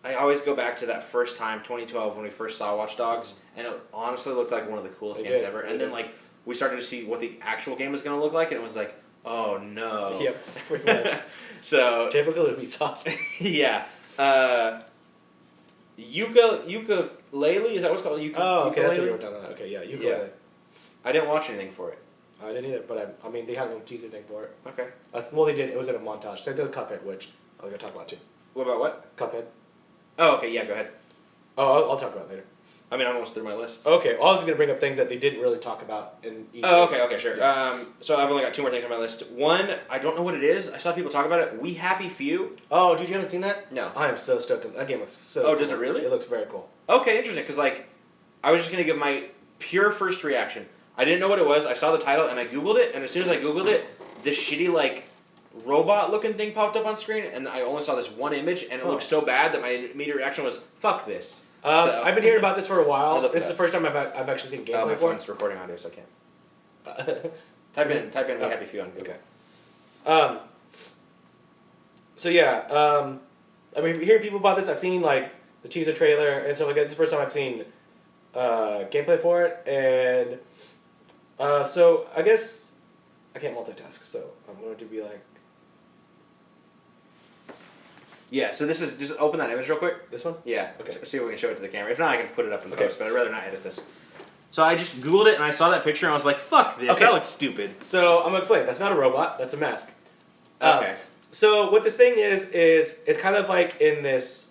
I always go back to that first time, 2012, when we first saw Watch Dogs, and it honestly looked like one of the coolest games ever. And then, like, we started to see what the actual game was going to look like, and it was like, oh, no. Yep, pretty much. So... Typical Ubisoft. Yeah. Ukulele, is that what it's called? Oh, okay, that's what ukulele? you were talking about. Okay, yeah, ukulele. Yeah. I didn't watch anything for it. I didn't either, but I mean, they had a little teaser thing for it. Okay. Well, they did. It was in a montage. They did Cuphead, which I was going to talk about too. What about what? Cuphead. Oh, okay, yeah, go ahead. Oh, I'll talk about it later. I mean, I'm almost through my list. Okay, well, I was going to bring up things that they didn't really talk about in each. Oh, okay, sure. Yeah. So I've only got 2 more things on my list. One, I don't know what it is. I saw people talk about it. We Happy Few. Oh, dude, you haven't seen that? No. I am so stoked. That game looks so Oh, cool. does it really? It looks very cool. Okay, interesting, because, like, I was just going to give my pure first reaction. I didn't know what it was. I saw the title, and I Googled it, and as soon as I Googled it, this shitty, like, robot-looking thing popped up on screen, and I only saw this one image, and it looked so bad that my immediate reaction was, fuck this. So, I've been hearing about this for a while. I'll look This it is up. the first time I've actually seen gameplay my for it. phone's recording audio, so I can't. Type in We Happy Few on Google. Okay. So yeah, I mean, hearing people about this, I've seen like the teaser trailer and stuff like that. This is the first time I've seen gameplay for it, and so I guess I can't multitask, so I'm going to be like Yeah, so this is, just open that image real quick. this one. Yeah, Okay. see if we can show it to the camera. If not, I can put it up in the Okay. post, but I'd rather not edit this. So I just Googled it, and I saw that picture, and I was like, fuck this, Okay. that looks stupid. So I'm gonna explain. That's not a robot. That's a mask. Okay. So what this thing is it's kind of like in this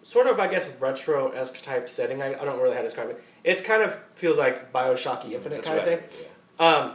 sort of, I guess, retro-esque type setting. I don't really know how to describe it. It's kind of feels like Bioshocky Infinite That's kind of what thing. I mean,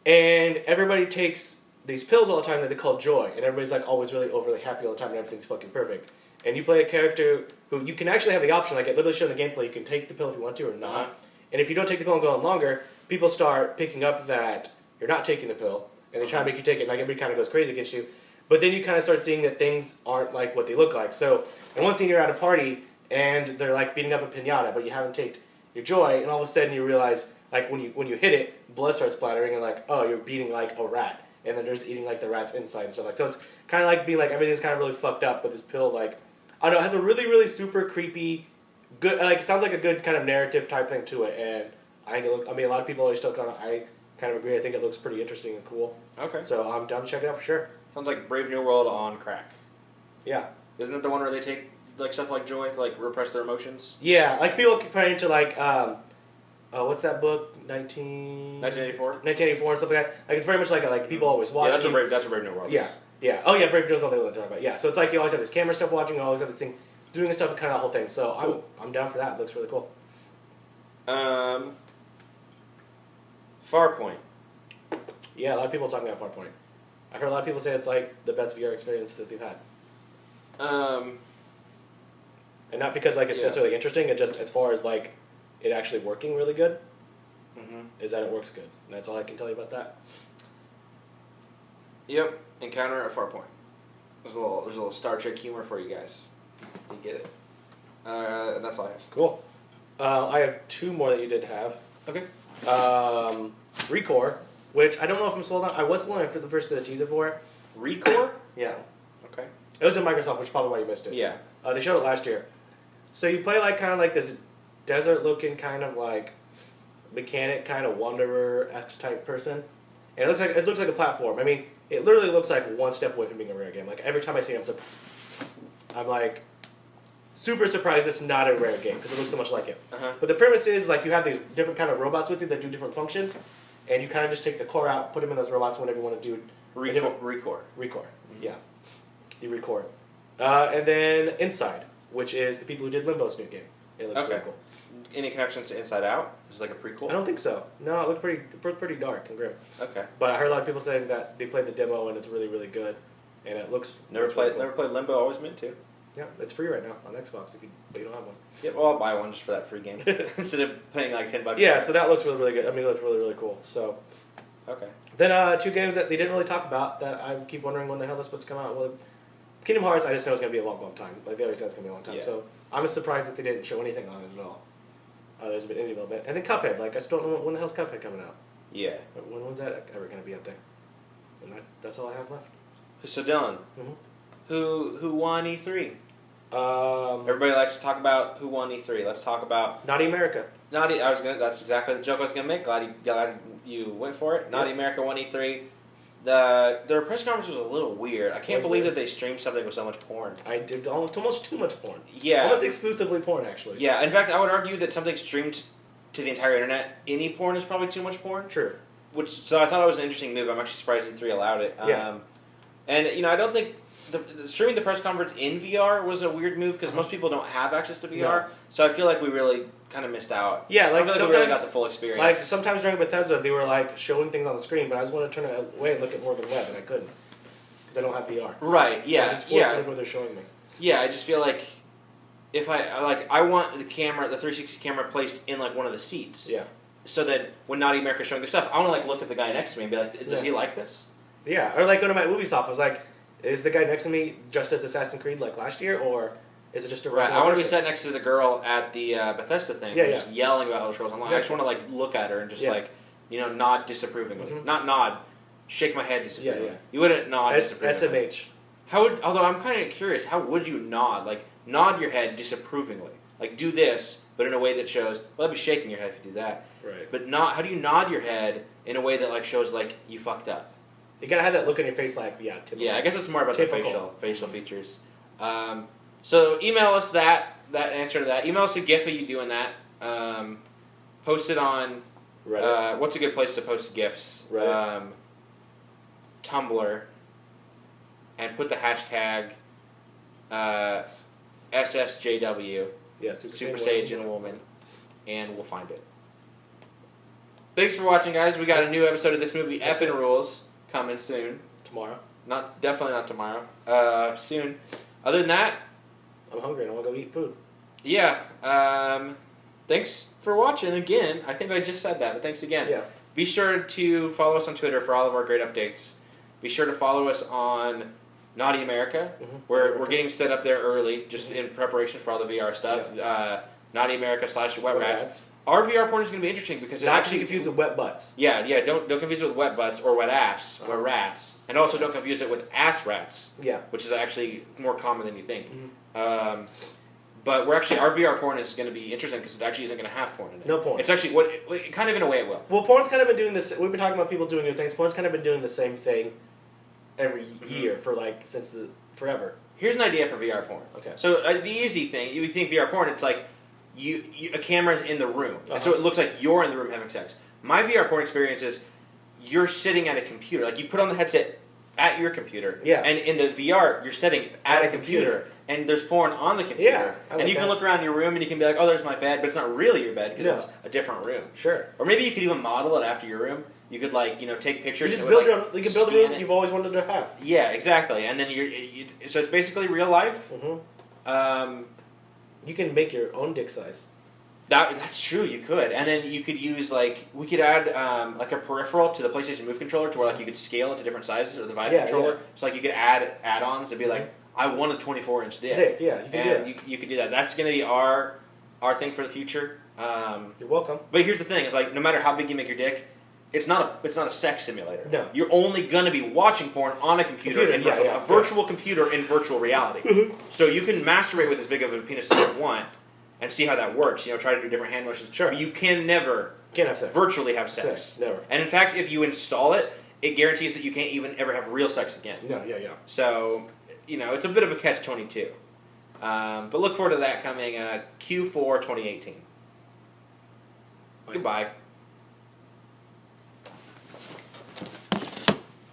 And everybody takes these pills all the time that they call joy, and everybody's like always really overly happy all the time, and everything's fucking perfect. And you play a character who you can actually have the option, like it literally shown in the gameplay, you can take the pill if you want to or not. Uh-huh. And if you don't take the pill and go on longer, people start picking up that you're not taking the pill, and they try to make you take it, and like everybody kind of goes crazy against you. But then you kind of start seeing that things aren't like what they look like. So in one scene you're at a party, and they're like beating up a piñata, but you haven't taken your joy, and all of a sudden you realize, like when you hit it, blood starts splattering, and like, oh, you're beating like a rat. And then they're just eating like the rat's inside and stuff like. So it's kind of like being like everything's kind of really fucked up, but this pill like I don't know, it has a really really super creepy, good like it sounds like a good kind of narrative type thing to it. And I think I mean a lot of people are stoked on it. I kind of agree. I think it looks pretty interesting and cool. Okay. So I'm down to check it out for sure. Sounds like Brave New World on crack. Yeah. Isn't it the one where they take like stuff like joy to like repress their emotions? Yeah, like people comparing it to like what's that book? 1984 1984? and stuff like that. Like it's very much like people always watch. Yeah, that's what Brave New World Yeah. is. Yeah. Oh yeah, Brave Joe's all they talking about. Yeah. So it's like you always have this camera stuff watching, you always have this thing doing this stuff and kind of the whole thing. So Cool. I'm down for that. It looks really cool. Farpoint. Yeah, a lot of people are talking about Farpoint. I've heard a lot of people say it's like the best VR experience that they've had. and not because like it's necessarily interesting. It just as far as like it actually working really good. Is that it works good. And that's all I can tell you about that. Yep. Encounter at Farpoint. There's a little Star Trek humor for you guys. You get it. And that's all I have. Cool. I have 2 more that you did have. Okay. Recore, which I don't know if I'm sold on. I was sold on for the first of the teaser for it. Recore? Yeah. Okay. It was in Microsoft, which is probably why you missed it. Yeah. They showed it last year. So you play like kind of like this desert-looking kind of like mechanic, kind of wanderer-esque type person, and it looks like a platform. I mean, it literally looks like one step away from being a rare game. Like every time I see it, I'm like super surprised it's not a rare game because it looks so much like it. But the premise is like you have these different kind of robots with you that do different functions, and you kind of just take the core out, put them in those robots whenever you want to do Recore. Yeah, you record. And then Inside, which is the people who did Limbo's new game. It looks really cool. Any connections to Inside Out? Is it like a prequel? I don't think so. No, it looked pretty dark and grim. Okay. But I heard a lot of people saying that they played the demo and it's really, really good, and it looks Never really played cool. Limbo. Always meant to. Yeah, it's free right now on Xbox if you don't have one. Yeah, well, I'll buy one just for that free game instead of paying like $10. Yeah, so that looks really, really good. I mean, it looks really, really cool. So Okay. then 2 games that they didn't really talk about that I keep wondering when the hell they're supposed to come out. Well, Kingdom Hearts, I just know it's going to be a long, long time. Like they already said it's going to be a long time. Yeah. So I'm surprised that they didn't show anything on it at all. There's been any development. And then Cuphead. Like I still don't know when the hell's Cuphead coming out. Yeah. When's that ever going to be out there? And that's all I have left. So Dylan, Mm-hmm. who won E3? Everybody likes to talk about who won E3. Let's talk about Naughty America. Naughty. That's exactly the joke I was gonna make. Glad you went for it. Naughty America won E3. Their press conference was a little weird. I can't believe that they streamed something with so much porn. I did almost too much porn. Yeah. Almost exclusively porn, actually. Yeah. In fact, I would argue that something streamed to the entire internet, any porn is probably too much porn. True. So I thought it was an interesting move. I'm actually surprised E3 allowed it. Yeah. And I don't think streaming the press conference in VR was a weird move because most people don't have access to VR. No. So I feel like we really kind of missed out. Yeah, like I feel like we really got the full experience. Like sometimes during Bethesda, they were like showing things on the screen, but I just wanted to turn it away and look at more of the web, and I couldn't because I don't have VR. Right. Yeah. So I just forced to look what they're showing me. Yeah. I just feel like if I want the 360 camera placed in like one of the seats. Yeah. So that when Naughty America's showing their stuff, I want to like look at the guy next to me and be like, does he like this? Yeah, or like go to my movie stop. I was like, is the guy next to me just as Assassin's Creed like last year, or is it just a right? I want to be sat next to the girl at the Bethesda thing, just yelling about Elder Scrolls Online. Exactly. I just want to like look at her and just like nod disapprovingly, not nod, shake my head disapprovingly. Yeah. You wouldn't nod disapprovingly. SMH. Although I'm kind of curious, how would you nod? Like nod your head disapprovingly, like do this, but in a way that shows. Well, I'd be shaking your head if you do that. Right. But how do you nod your head in a way that like shows like you fucked up? You gotta have that look on your face, like typical. Yeah, I guess it's more about the facial features. So email us that answer to that. Email us a GIF of you doing that. Post it on Reddit. What's a good place to post GIFs? Reddit. Tumblr, and put the hashtag SSJW. Yeah, Super Sage and Woman, and we'll find it. Thanks for watching, guys. We got a new episode of This Movie Effin' Rules coming soon. Tomorrow. Definitely not tomorrow. Soon. Other than that, I'm hungry and I want to go eat food. Yeah. Thanks for watching again. I think I just said that, but thanks again. Yeah. Be sure to follow us on Twitter for all of our great updates. Be sure to follow us on Naughty America. We're getting set up there early, just in preparation for all the VR stuff. Yeah. Naughty America / Wet Rats. Our VR porn is going to be interesting because not actually confused with wet butts. Yeah. Don't confuse it with wet butts or wet ass or rats, and also don't confuse it with ass rats. Yeah. Which is actually more common than you think. But our VR porn is going to be interesting because it actually isn't going to have porn in it. No porn. It's actually kind of in a way it will. Well, porn's kind of been doing this. We've been talking about people doing new things. Porn's kind of been doing the same thing every year for since forever. Here's an idea for VR porn. Okay. So the easy thing, you think VR porn, it's like a camera's in the room, and so it looks like you're in the room having sex. My VR porn experience is you're sitting at a computer, like you put on the headset at your computer, and in the VR you're sitting at a computer, and there's porn on the computer, and you can look around your room and you can be like, oh, there's my bed, but it's not really your bed because it's a different room. Sure. Or maybe you could even model it after your room. You could take pictures. You just build you can build a room you've always wanted to have. Yeah, exactly. And then so it's basically real life. You can make your own dick size. That's true. You could, and then you could use we could add like a peripheral to the PlayStation Move controller to where like you could scale it to different sizes, or the Vive controller. Yeah. So like you could add add-ons and be like, I want a 24-inch dick. Yeah, you can do that. You could do that. That's going to be our thing for the future. You're welcome. But here's the thing: is like no matter how big you make your dick, it's not a sex simulator. No, you're only going to be watching porn on a computer in a virtual computer in virtual reality. So you can masturbate with as big of a penis as you want. And see how that works. Try to do different hand motions. Sure. But you can't have sex. Virtually have sex. Never. And in fact, if you install it, it guarantees that you can't even ever have real sex again. No, yeah. So, it's a bit of a catch-22. But look forward to that coming Q4 2018. Bye. Goodbye.